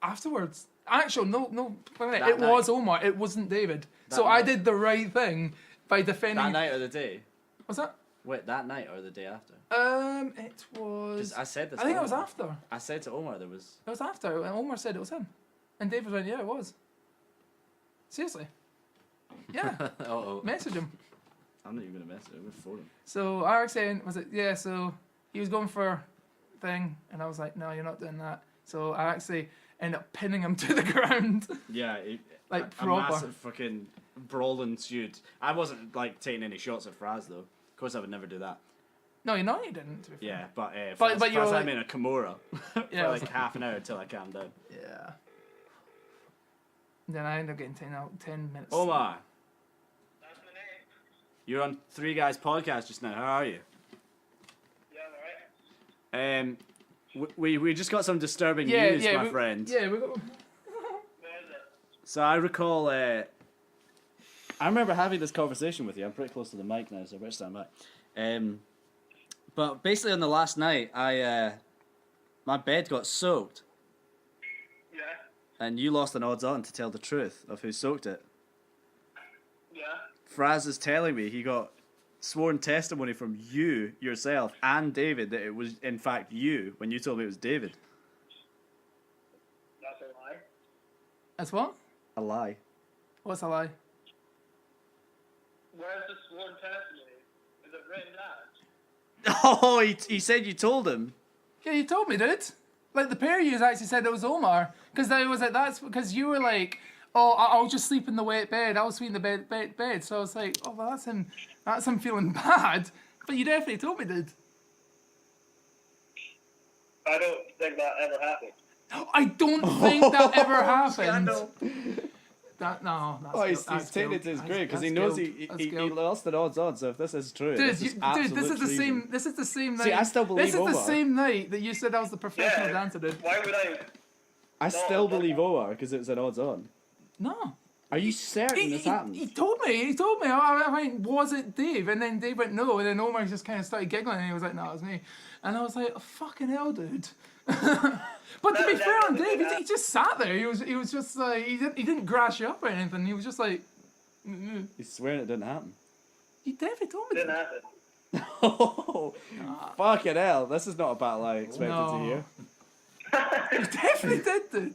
Afterwards. Actually, no. Wait a minute. That It was night. Omar. It wasn't David. That So I night. did the right thing by defending... That night or the day? Was that? Wait, that night or the day after? It was... 'Cause I said this. I think to it was Omar. after. I said to Omar there was. It was after. And Omar said it was him. And David went, yeah, it was. Seriously. Yeah. Uh-oh. Message him. I'm not even gonna mess it. We're for him. So I was saying, was it, yeah, so he was going for thing, and I was like, no, you're not doing that. So I actually ended up pinning him to the ground. Yeah, Like, a proper. massive fucking brawl ensued. I wasn't like taking any shots at Fraz though. Of course, I would never do that. No, you know you didn't, to be fair. Yeah, but But you were Fraz like- had me in a Kimura for Yeah, I was like half an hour until I calmed down. Yeah. Then I ended up getting 10 minutes. Omar, you're on Three Guys podcast just now. How are you? Yeah, alright. We just got some disturbing Yeah, news, yeah, my friend. Yeah, we got... Where is it? So I recall, I remember having this conversation with you. I'm pretty close to the mic now, so I better stand back. But basically on the last night, my bed got soaked, Yeah, and you lost an odds on to tell the truth of who soaked it. yeah. Fraz is telling me he got sworn testimony from you, yourself, and David that it was in fact you when you told me it was David. That's a lie. That's what? A lie. What's a lie? Where's the sworn testimony? Is it written down? Oh, he said you told him. Yeah, you told me, dude. Like, the pair of you actually said it was Omar. Because I was like, that's because you were like, oh, I'll just sleep in the wet bed. I'll sleep in the bed. So I was like, oh, well, that's him. That's him feeling bad. But you definitely told me, dude. I don't think that ever happened. I don't think that ever happened. That's He's taking it to his grave because he knows he lost an odds on. So if this is true, Dude, this is this is the treason. same. This is the same night. See, I still believe This is the Omar. same night that you said I was the professional Yeah. dancer, dude. Why would I? I still believe Omar because it was an odds on. No. Are you certain this happened? He told me. He told me. I went, was it Dave? And then Dave went, no. And then Omar just kind of started giggling, and he was like, no, it was me. And I was like, oh, fucking hell, dude. But to be That fair on definitely Dave, he just sat there. He was just like, he didn't grass you up or anything. He was just like, He's swearing it didn't happen. he definitely told me. Didn't that. happen. Oh, fucking hell! This is not a battle I expected No. to hear. He definitely did, dude.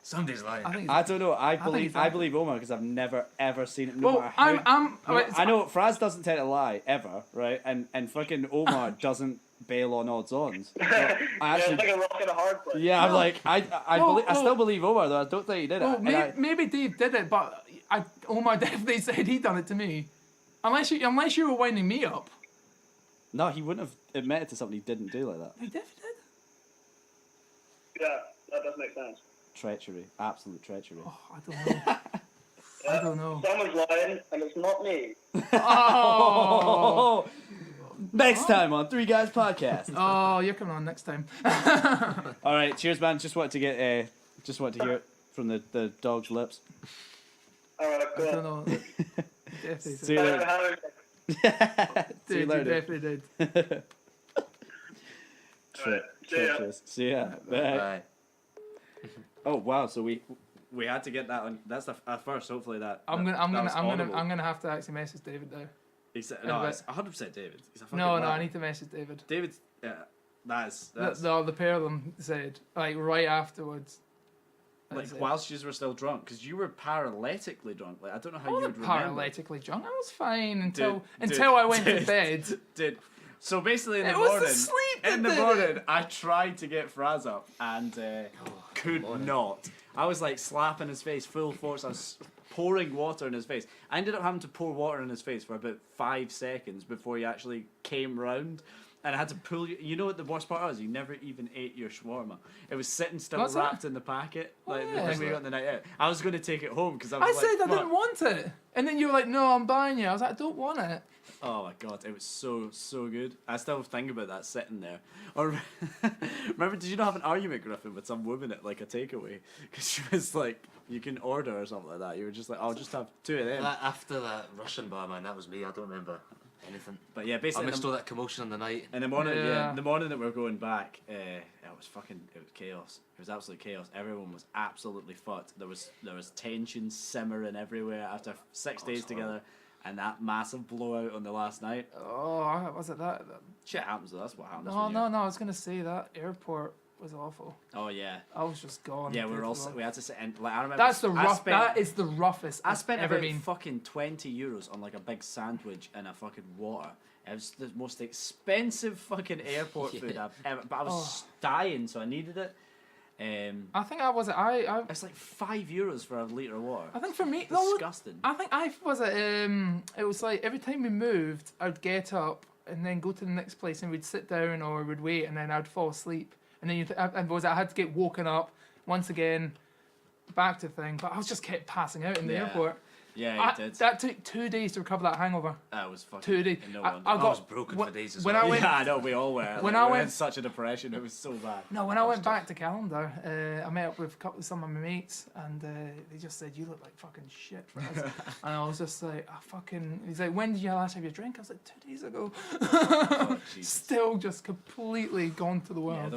Somebody's lying. I think. I don't know. I think he's believe Omar because I've never ever seen it. No Well, matter how. No, I know Fraz doesn't tend to lie ever, right? And fucking Omar doesn't bail on odds-ons. So I Yeah, actually, it's like a rock and a hard place. yeah, I'm No. like, I Well, still well- believe Omar though. I don't think he did it. Well, And I- maybe Dave did it, but Omar definitely said he done it to me. Unless you were winding me up. no, he wouldn't have admitted to something he didn't do like that. He definitely did. Yeah, that does make sense. Treachery, absolute treachery. Oh, I don't know. I don't know. Someone's lying, and it's not me. Oh, Next time on Three Guys Podcast. oh, you're coming on next time. All right, cheers, man. Just wanted to hear it from the dog's lips. Alright, I don't cool. know. Definitely See you did. later. See you Dude, you later. definitely did. Alright, see ya. Treacherous. See ya. Bye. Bye. Oh wow! So we had to get that on. That's the first. Hopefully that. I'm that was audible. gonna have to actually message David now. He said, in a no, bit. it's 100% David. He's a fucking No, liar. I need to message David. David. That's The pair of them said like right afterwards. like said, whilst you were still drunk because you were paralytically drunk. Like I don't know how I you wasn't would remember. paralytically drunk. I was fine Dude, until I went to dude, bed. Dude, So basically, in the It was the morning, sleep that in the did it. morning, I tried to get Fraz up and could not. I was like slapping his face full force. I was pouring water in his face. I ended up having to pour water in his face for about 5 seconds before he actually came round. And I had to pull you. You know what the worst part was? You never even ate your shawarma. It was sitting still What's wrapped in the packet, like the yeah. thing we got the night out. I was going to take it home because I was I like, said I "Fuck." didn't want it, and then you were like, "No, I'm buying you." I was like, "I don't want it." Oh my god, it was so good. I still think about that sitting there. Or remember, did you not have an argument, Griffin, with some woman at like a takeaway? Because she was like, "You can order" or something like that. You were just like, "I'll just have 2 of them." After that Russian barman, that was me. I don't remember anything. But yeah, I basically, missed all that commotion in the night. in the morning, Yeah. the morning that we were going back, it was chaos. It was absolute chaos. Everyone was absolutely fucked. There was tension simmering everywhere after 6 days together, and that massive blowout on the last night. Oh, was it that? Shit happens though. That's what happens. No, when no, you're- no. I was gonna say that airport was awful. Oh yeah. I was just gone. Yeah, we were all Beautiful. we had to sit in. Like I remember. That's the I rough. spent- That is the roughest I I've spent ever about been. fucking €20 on like a big sandwich and a fucking water. It was the most expensive fucking airport food I've ever. But I was dying, so I needed it. I think I was. I It's like €5 for a litre of water. I think for me, no, Disgusting. I think I was at. It was like every time we moved, I'd get up and then go to the next place, and we'd sit down or we'd wait, and then I'd fall asleep, and then I had to get woken up once again, back to thing. But I was just kept passing out in the Yeah. airport. Yeah, you did. That took 2 days to recover that hangover. That was fucking. 2 days. No I wonder. got was broken when- for days as when well. I went. Yeah, I know we all were. When Like, I we were went- in such a depression, it was so bad. No, when I went back to Calendar, I met up with some of my mates, and they just said, "You look like fucking shit for us." And I was just like, "I fucking." He's like, "When did you last have your drink?" I was like, 2 days ago. Oh, Jesus. Still just completely gone to the world. Yeah,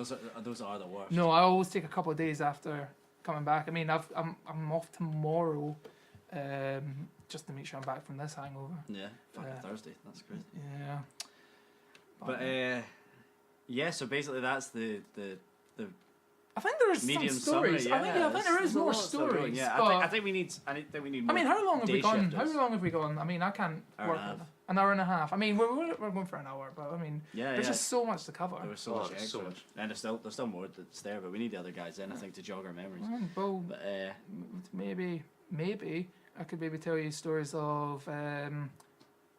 those are the worst. No, I always take a couple of days after coming back. I mean, I'm off tomorrow, just to make sure I'm back from this hangover. Yeah, fucking Yeah. Thursday. That's crazy. Yeah. But yeah. So basically, that's the I think there is medium some stories. summary. I think there is there's a more lot still going. stories. Yeah, but I think we need. I think we need. I mean, more how long have we day gone? shifters. How long have we gone? I mean, I can't Hour work and a half. with an hour and a half. I mean, we're going for an hour, but I mean, Yeah, there's yeah. just so much to cover. There was so Oh, much there's extra, so much. and there's still more that's there. But we need the other guys in, I think, to jog our memories. Well, But maybe I could maybe tell you stories of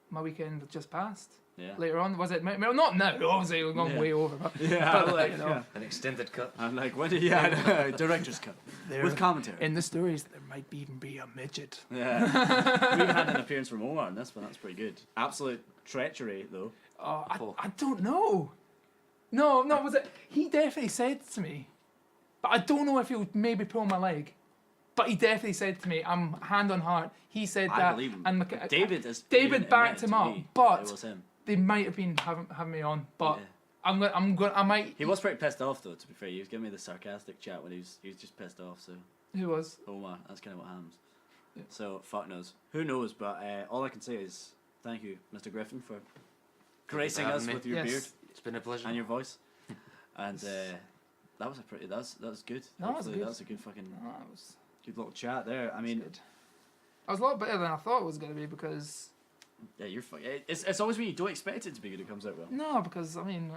my weekend that just passed. yeah. Later on, was it? Well, not now. Obviously, we're going Yeah. way over. But, Yeah, but like, you know, yeah. An extended cut. I'm like, when did yeah, director's cut there- with commentary. in the stories, there might even be a midget. Yeah, we even had an appearance from Omar in this one. That's pretty good. Absolute treachery, though. Oh, Oh. I don't know. No, was it? He definitely said to me, but I don't know if he would maybe pull my leg. But he definitely said to me, "I'm hand on heart." He said I that, believe him. and David is. David even backed admitted him to up, me but it was him. they might have been having me on. But Yeah. I might. He was pretty pissed off though. To be fair, he was giving me the sarcastic chat when he was just pissed off. So Who was? Omar, that's kind of what happens. Yeah. So fuck knows. Who knows? But all I can say is thank you, Mr. Griffin, for gracing having us me. with your Yes. beard It's been a pleasure. and your voice. And that was that was good. No, that was Hopefully good. That was a good fucking Oh, that was good little chat there. I mean, good. I was a lot better than I thought it was going to be because yeah, you're fucking. It's always when you don't expect it to be good, it comes out well. no, because I mean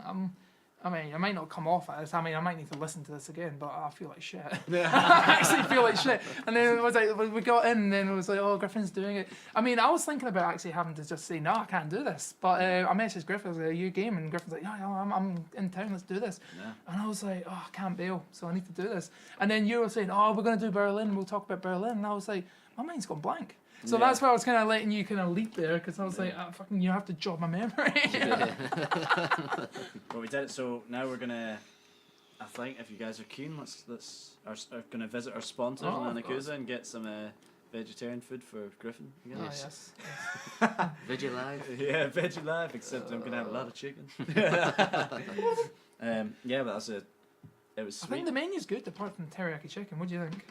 I might not come off as. I mean, I might need to listen to this again, but I feel like shit. I actually feel like shit. And then it was like we got in, and then it was like, oh, Griffin's doing it. I mean, I was thinking about actually having to just say, no, I can't do this. But I messaged Griffin. I was like, are you game? And Griffin's like, yeah, I'm in town. Let's do this. Yeah. And I was like, oh, I can't bail, so I need to do this. And then you were saying, oh, we're going to do Berlin. We'll talk about Berlin. And I was like, my mind's gone blank. So Yeah. that's why I was kind of letting you kind of leap there, because I was like, fucking, you have to jog my memory. But we did it. So now we're gonna. I think if you guys are keen, are gonna visit our sponsors Oh, in of course. Anakusa and get some vegetarian food for Griffin. You Oh, guys? yes. Veggie Live. Yeah, veggie life. Except I'm gonna have a lot of chicken. Yeah, but that's it. It was I sweet. think the menu's good, apart from teriyaki chicken. What do you think?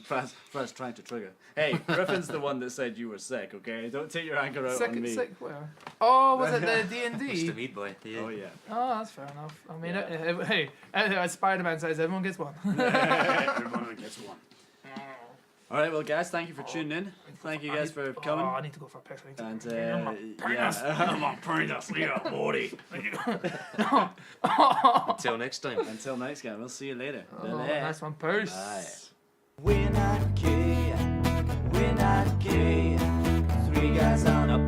Fraz trying to trigger. Hey, Griffin's the one that said you were sick. Okay, don't take your anger out on me. Sick where? Oh, was it the D&D? It's the meat boy. Yeah. Oh yeah. Oh, that's fair enough. I mean, Yeah. hey, as Spider-Man says, everyone gets one. Everyone gets one. All right, well, guys, thank you for tuning in. Thank you guys for coming. Oh, I need to go for a piss. I need to And my penis, yeah, buddy. Until next time. until next time, we'll see you later. Oh, nice one, peace. Bye. We're not gay. We're not gay. Three guys on a